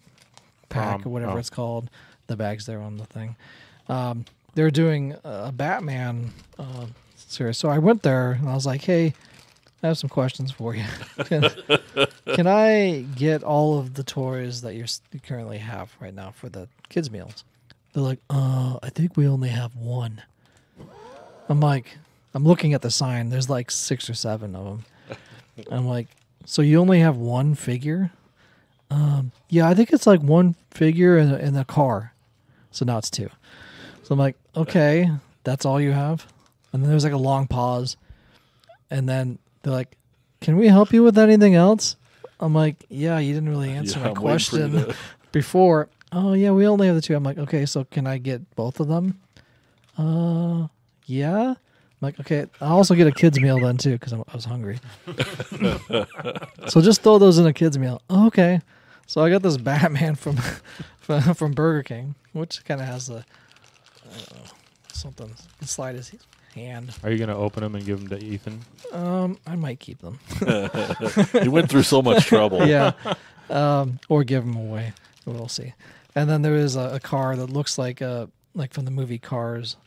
pack or whatever it's called. The bags there on the thing. They're doing a Batman series. So I went there and I was like, hey, I have some questions for you. Can I get all of the toys that you currently have right now for the kids meals? They're like, I think we only have one. I'm like, I'm looking at the sign. There's like 6 or 7 of them. I'm like, so you only have one figure? Yeah, I think it's like one figure in a car. So now it's 2. So I'm like, okay, that's all you have? And then there's like a long pause. And then they're like, can we help you with anything else? I'm like, yeah, you didn't really answer my I'm waiting for you question to- before. Oh, yeah, we only have the 2. I'm like, okay, so can I get both of them? Yeah. I'm like, okay, I'll also get a kid's meal then too because I was hungry. So just throw those in a kid's meal. Oh, okay. So I got this Batman from Burger King, which kind of has the something. You can slide his hand. Are you gonna open them and give them to Ethan? I might keep them. He went through so much trouble. Yeah. Or give them away. We'll see. And then there is a car that looks like from the movie Cars.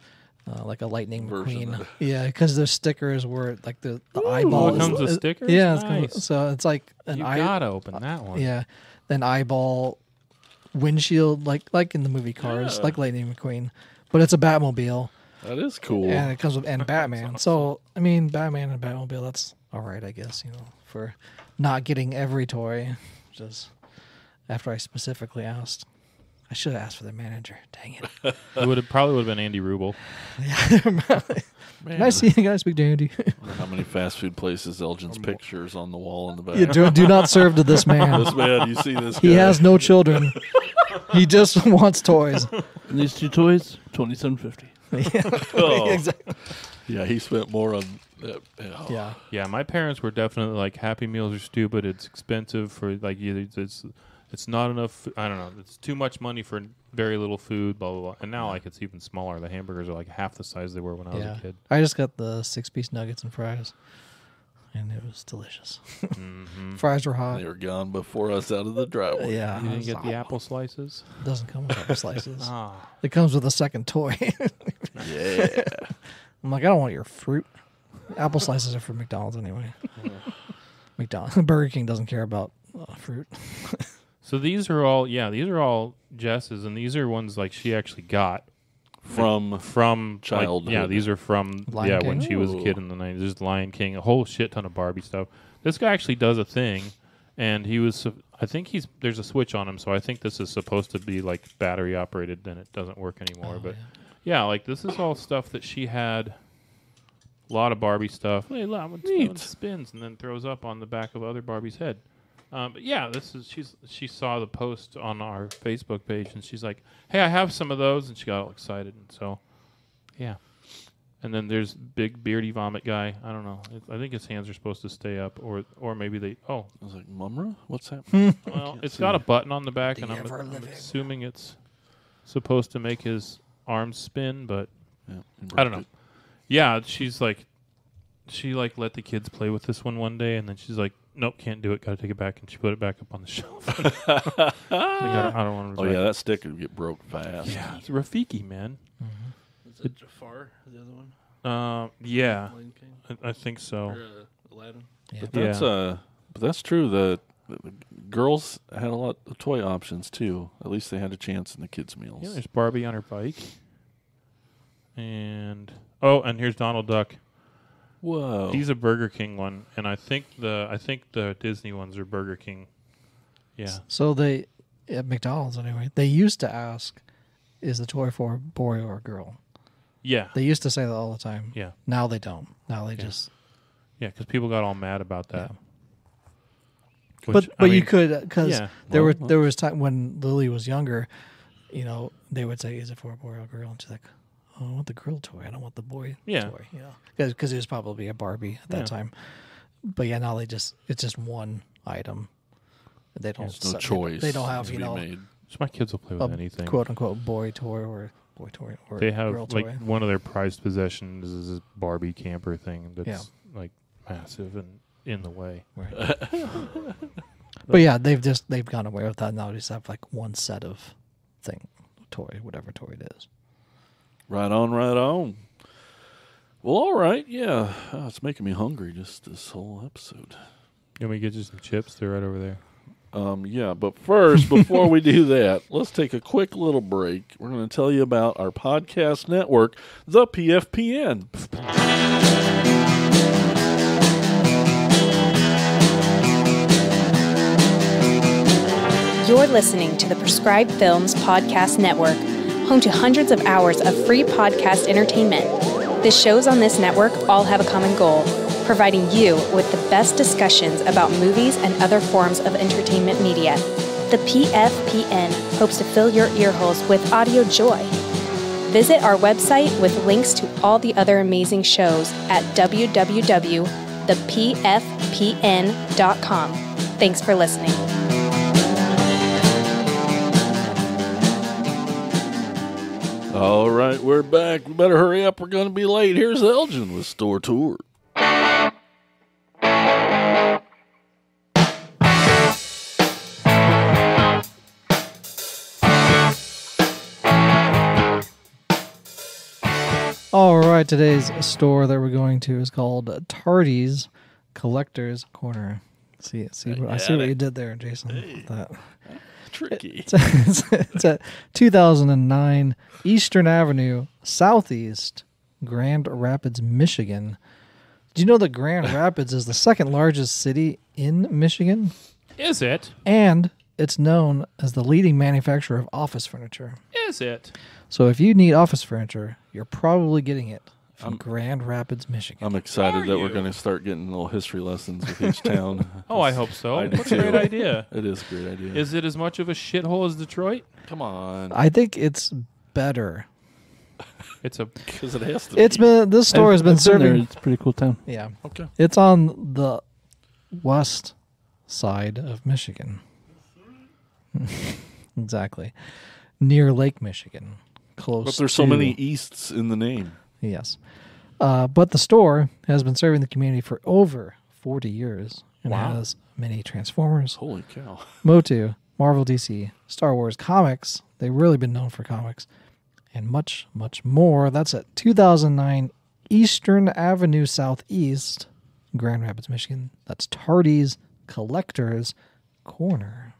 Like a Lightning Version McQueen. of it. Yeah, because there's stickers where like the Oh, eyeball it comes with stickers? Yeah, it's Nice. so it's like an You eye. gotta open that one. Yeah, an eyeball windshield, like in the movie Cars, Yeah. like Lightning McQueen, but it's a Batmobile, That is cool. and it comes with Batman. So I mean, Batman and Batmobile, that's all right, I guess. For not getting every toy, just after I specifically asked. I should have asked for the manager. Dang it. It probably would have been Andy Rubel. Man, Nice seeing you guys, Big Dandy. I wonder how many fast food places Elgin's pictures on the wall in the back. You do not serve to this man. This man, you see this He guy. has no children. He just wants toys. And these 2 toys, $27.50. Oh. Exactly. Yeah, he spent more on that. Yeah. Yeah, my parents were definitely like, Happy Meals are stupid. It's expensive for like either it's not enough. I don't know. It's too much money for very little food. Blah blah blah. And now like it's even smaller. The hamburgers are like half the size they were when I was a kid. I just got the 6-piece nuggets and fries, and it was delicious. Mm-hmm. Fries were hot. They were gone before us out of the driveway. Yeah. You I didn't was get like, the apple slices. It doesn't come with apple slices. Ah, It comes with a second toy. Yeah. I'm like, I don't want your fruit. Apple slices are for McDonald's anyway. Burger King doesn't care about fruit. so these are all Jess's, and these are ones like she actually got From from Childhood. Like, yeah, these are from Lion when King? she was a kid Ooh. in the 90s. There's Lion King, a whole shit ton of Barbie stuff. This guy actually does a thing, and I think there's a switch on him, so I think this is supposed to be like battery operated, then it doesn't work anymore. But yeah, like this is all stuff that she had. A lot of Barbie stuff. Hey, Neat. spins and then throws up on the back of other Barbie's head. But yeah, she saw the post on our Facebook page and she's like, "Hey, I have some of those," and she got all excited. And so, yeah. And then there's big beardy vomit guy. I don't know. I think his hands are supposed to stay up, or maybe they. Oh, I was like, Mumra? What's that? well, it's got a button on the back, and I'm assuming it's supposed to make his arms spin, but Yeah, I don't know. Yeah, she let the kids play with this one day, and then she's like, "Nope, can't do it. Got to take it back." And she put it back up on the shelf. I don't want to. Oh, yeah, that stick would get broke fast. yeah, it's Rafiki, man. Is it Jafar, the other one? Yeah, Lion King? I think so. Or Aladdin? Yeah. But that's true. The girls had a lot of toy options, too. At least they had a chance in the kids' meals. Yeah, there's Barbie on her bike, and here's Donald Duck. Whoa. He's a Burger King one, and I think the Disney ones are Burger King. Yeah. So they, at McDonald's anyway, they used to ask, is the toy for a boy or a girl? Yeah. They used to say that all the time. Yeah. Now they don't. Now they just... Yeah, because people got all mad about that. Yeah. Which, But I you mean, could, because yeah. there Well, was time when Lily was younger, they would say, is it for a boy or a girl? And she's like, oh, I want the girl toy. I don't want the boy Yeah. toy. Because it was probably a Barbie at that Yeah. time. But yeah, now it's just one item. They don't. There's no choice. They don't have to be made. So my kids will play with anything. quote unquote boy toy or They girl have toy. like one of their prized possessions is this Barbie camper thing that's like massive and in the way. Right. But yeah, they've gone away with that now. They just have like one set of toy, whatever toy it is. Right on, right on. Well, all right. Yeah. It's making me hungry just this whole episode. You want me to get you some chips? They're right over there. Yeah, but first, before we do that, let's take a quick little break. We're going to tell you about our podcast network, the PFPN. You're listening to the Prescribed Films Podcast Network, home to hundreds of hours of free podcast entertainment. The shows on this network all have a common goal: providing you with the best discussions about movies and other forms of entertainment media. The PFPN hopes to fill your earholes with audio joy. Visit our website with links to all the other amazing shows at www.thepfpn.com. Thanks for listening. All right, we're back. We better hurry up. We're going to be late. Here's Elgin with Store Tour. All right, today's store that we're going to is called Tardy's Collector's Corner. I see what you did there, Jason. With that. Tricky. It's at 2009 Eastern Avenue, Southeast, Grand Rapids, Michigan. Do you know that Grand Rapids is the second largest city in Michigan? Is it? And it's known as the leading manufacturer of office furniture. Is it? So if you need office furniture, you're probably getting it from Grand Rapids, Michigan. I'm excited Are that we're you? going to start getting little history lessons with each town. Oh, I hope so. I do What a great too. idea. It is a great idea. Is it as much of a shithole as Detroit? Come on. I think it's better. It's a Because it has to It's be. been this store has been I've there. serving. It's a pretty cool town. Yeah, Okay. it's on the west side of Michigan. Exactly, near Lake Michigan, close. But there's so to- many Easts in the name. Yes, but the store has been serving the community for over 40 years and has many Transformers, Holy cow. Motu, Marvel, DC, Star Wars, comics. They've really been known for comics, and much, much more. That's at 2009 Eastern Avenue Southeast, Grand Rapids, Michigan. That's Tardy's Collector's Corner.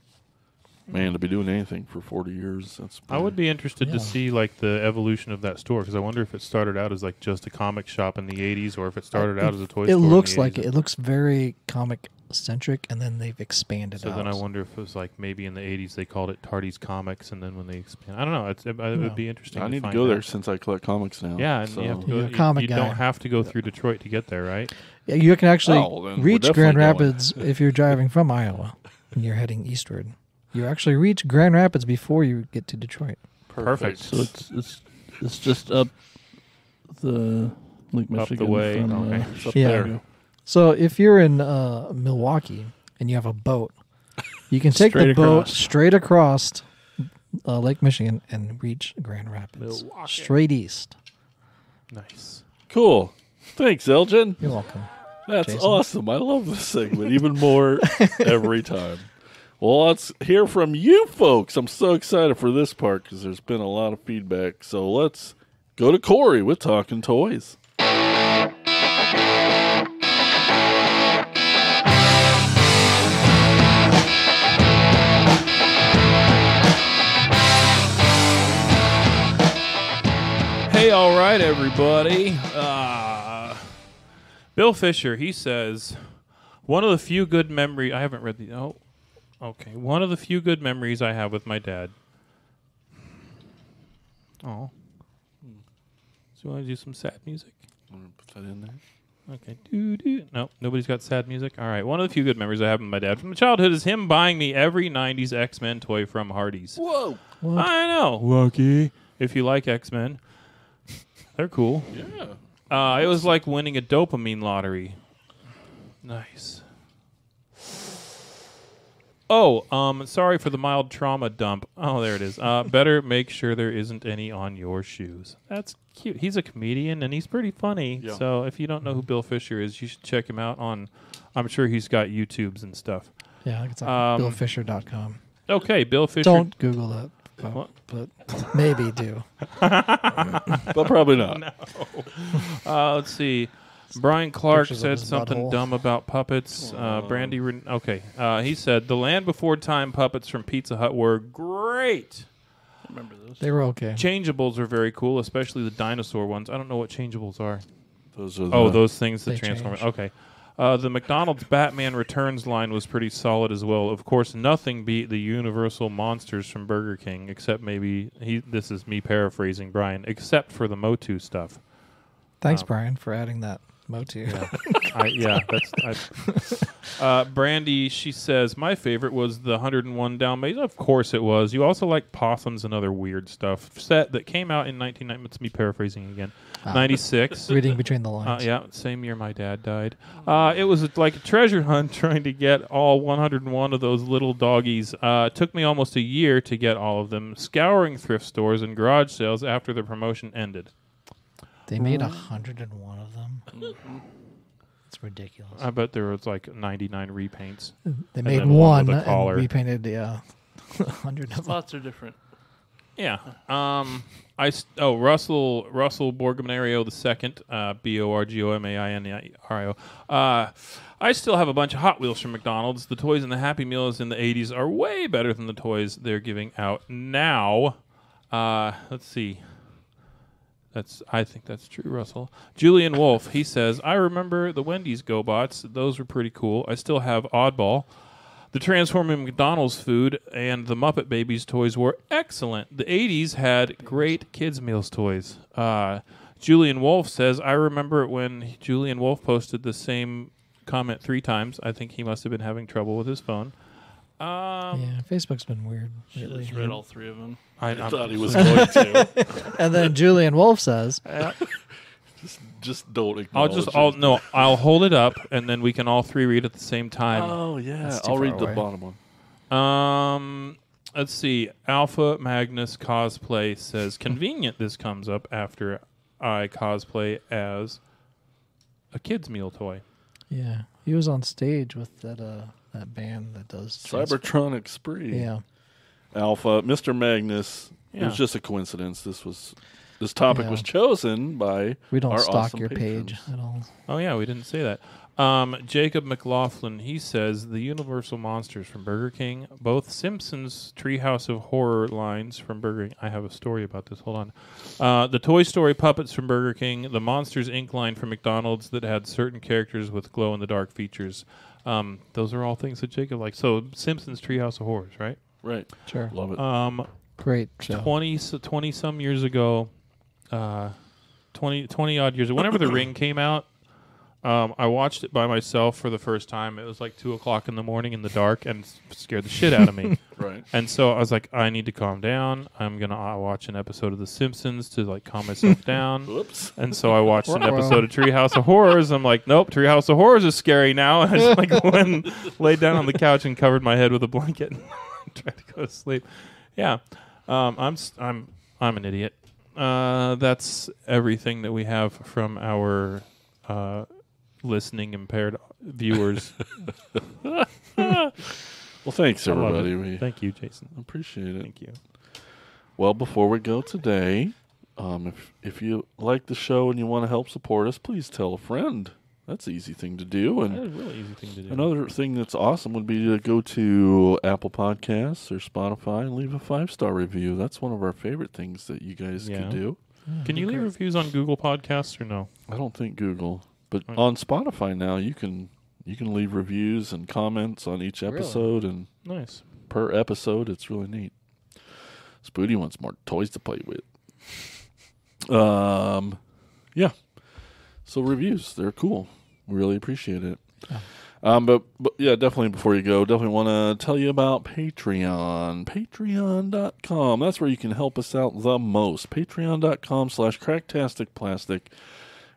Man, to be doing anything for 40 years, that's I would be interested Yeah. to see like the evolution of that store, because I wonder if it started out as like just a comic shop in the 80s or if it started out as a toy store. It in looks the like 80s. it. It looks very comic centric, and then they've expanded So out. then I wonder if it was like maybe in the 80s they called it Tardy's Comics, and then when they expand, I don't know. It would be interesting. I need to find go there out. since I collect comics now. Yeah, and so. you have to You're go. a comic you guy. don't have to go through Detroit to get there, right? Yeah, you can actually Oh, then we're reach definitely Grand going. Rapids if you're driving from Iowa and you're heading eastward. You actually reach Grand Rapids before you get to Detroit. Perfect. So it's just up the Lake Up the Michigan. way. From, Okay. It's up Yeah. there. So if you're in Milwaukee and you have a boat, you can take the Straight boat across. straight across Lake Michigan and reach Grand Rapids. Milwaukee. Straight east. Nice. Cool. Thanks, Elgin. You're welcome. That's Jason? awesome. I love this segment even more every time. Well, let's hear from you folks. I'm so excited for this part because there's been a lot of feedback. So let's go to Corey with Talking Toys. Hey, all right, everybody. Bill Fisher, he says, one of the few good memories... I haven't read the... Oh, okay. One of the few good memories I have with my dad. Oh. So you want to do some sad music? I'm going to put that in there. Okay. No, nobody's got sad music? All right. One of the few good memories I have with my dad from childhood is him buying me every 90s X-Men toy from Hardee's. Whoa. I know. Lucky. If you like X-Men, they're cool. Yeah. It was like winning a dopamine lottery. Nice. Oh, sorry for the mild trauma dump. Oh, there it is. Better make sure there isn't any on your shoes. That's cute. He's a comedian, and he's pretty funny. Yeah. So if you don't know who Bill Fisher is, you should check him out on... I'm sure he's got YouTubes and stuff. Yeah, it's on BillFisher.com. Okay, Bill Fisher. Don't Google it, What? but maybe do. But probably not. Let's see. Brian Clark Pictures of said his something butthole. dumb about puppets. Brandy, okay. He said, the Land Before Time puppets from Pizza Hut were great. I remember those. They were okay. Changeables are very cool, especially the dinosaur ones. I don't know what changeables are. Those are Those things that They transform. change. Okay. The McDonald's Batman Returns line was pretty solid as well. Of course, nothing beat the Universal Monsters from Burger King, except maybe this is me paraphrasing Brian, except for the Motu stuff. Thanks, Brian, for adding that Motu. Brandy, she says, my favorite was the 101 Dalmatians. Of course it was. You also like possums and other weird stuff. Set that came out in 1990. It's me paraphrasing again. 96. Reading between the lines. Yeah, same year my dad died. It was like a treasure hunt trying to get all 101 of those little doggies. Took me almost a year to get all of them, scouring thrift stores and garage sales after the promotion ended. They made 101 of them. It's ridiculous. I bet there was like 99 repaints. They made then one one with a and collar. repainted 100 of them. Spots are different. Yeah. Russell Borgomario II, Borgomainirio. I still have a bunch of Hot Wheels from McDonald's. The toys in the Happy Meals in the 80s are way better than the toys they're giving out now. Let's see. I think that's true, Russell. Julian Wolf, he says, I remember the Wendy's GoBots. Those were pretty cool. I still have Oddball. The Transforming McDonald's food and the Muppet Babies toys were excellent. The 80s had great kids' meals toys. Julian Wolf says, I remember when Julian Wolf posted the same comment 3 times. I think he must have been having trouble with his phone. Yeah, Facebook's been weird Should lately. have read all 3 of them. I thought he was going to. And then Julian Wolf says, Just don't acknowledge I'll hold it up, and then we can all 3 read at the same time. Oh, yeah. That's too I'll far read the away. bottom one. Let's see. Alpha Magnus Cosplay says, convenient this comes up after I cosplay as a kid's meal toy. yeah, he was on stage with that band that does Cybertronic Spree. Yeah. Alpha, Mr. Magnus. It Yeah. was just a coincidence. This topic Yeah. was chosen by We don't our stalk awesome your patrons. page at all. Oh, yeah, we didn't say that. Jacob McLaughlin, he says, the Universal Monsters from Burger King, both Simpsons Treehouse of Horror lines from Burger King. I have a story about this. Hold on. The Toy Story puppets from Burger King, the Monsters Inc. line from McDonald's that had certain characters with glow-in-the-dark features. Those are all things that Jacob likes. So, Simpsons Treehouse of Horrors, right? Right. Sure. Love it. Great show. 20 some years ago, 20 odd years ago, whenever The Ring came out, I watched it by myself for the first time. It was like 2 o'clock in the morning in the dark and scared the shit out of me. Right. And so I was like, I need to calm down. I'm going to watch an episode of The Simpsons to like calm myself down. Whoops. And so I watched an episode of Treehouse of Horrors. I'm like, nope, Treehouse of Horrors is scary now. And I just like laid down on the couch and covered my head with a blanket and tried to go to sleep. Yeah. I'm an idiot. That's everything that we have from our listening impaired viewers. Well, thanks, I love everybody. it. We Thank you, Jason. appreciate it. Thank you. Well, before we go today, if you like the show and you want to help support us, please tell a friend. That's an easy thing to do. That's And a really easy thing to do. another thing that's awesome would be to go to Apple Podcasts or Spotify and leave a 5-star review. That's one of our favorite things that you guys Yeah. could do. Can you leave reviews on Google Podcasts or no? I don't think Google, but Right. on Spotify now you can leave reviews and comments on each episode, and Nice. per episode it's really neat. Spoody wants more toys to play with. Yeah. So reviews, they're cool. We really appreciate it. But yeah, definitely before you go, definitely want to tell you about Patreon. Patreon.com. That's where you can help us out the most. Patreon.com/cracktasticplastic.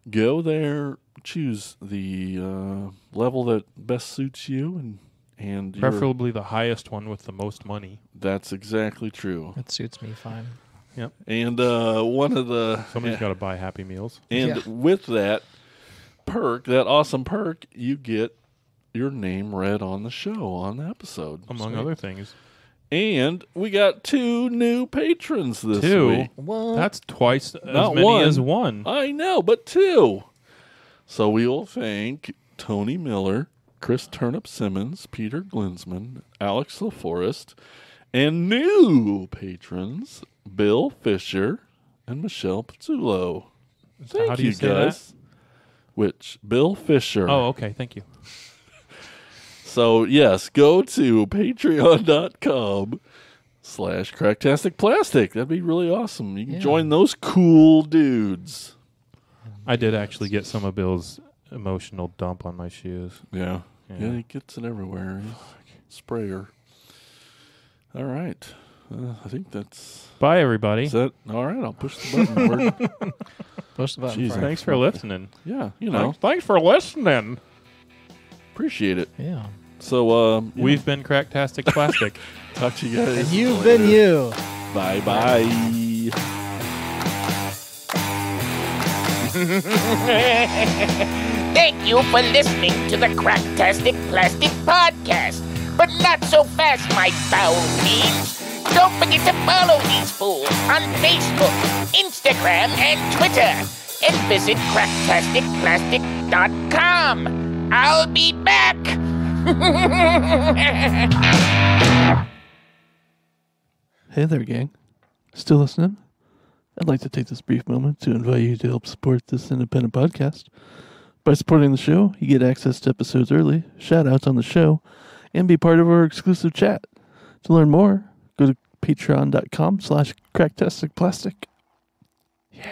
Go there, choose the level that best suits you, and your- Preferably the highest one with the most money. that's exactly true. It suits me fine. Yep. And one of the Somebody's got to buy Happy Meals. and Yeah. with that perk, that awesome perk, you get your name read on the show, on the episode. Among Sweet. other things. And we got 2 new patrons this 2? week. What? That's twice as Not many one. as one. I know, but 2. So we will thank Tony Miller, Chris Turnip Simmons, Peter Glinsman, Alex LaForest, and new patrons, Bill Fisher and Michelle Pizzulo. Thank How do you say guys. Which? Bill Fisher. Oh, okay. Thank you. So, yes, go to patreon.com/Cracktastic Plastic. That'd be really awesome. You can join those cool dudes. I did actually get some of Bill's emotional dump on my shoes. Yeah, he gets it everywhere. Sprayer. All right. I think that's... Bye, everybody. Is that... All right, I'll push the button. Push the button. Jeez, Frank. Thanks for listening. Yeah, you know. Thanks for listening. Appreciate it. Yeah. So, We've been Cracktastic Plastic. talk to you guys And you've later. been you. Bye-bye. Thank you for listening to the Cracktastic Plastic Podcast. But not so fast, my foul fiends. Don't forget to follow these fools on Facebook, Instagram, and Twitter. And visit cracktasticplastic.com. I'll be back. Hey there, gang. Still listening? I'd like to take this brief moment to invite you to help support this independent podcast. By supporting the show, you get access to episodes early, shout-outs on the show, and be part of our exclusive chat. To learn more, go to patreon.com/Cracktastic Plastic. Yeah.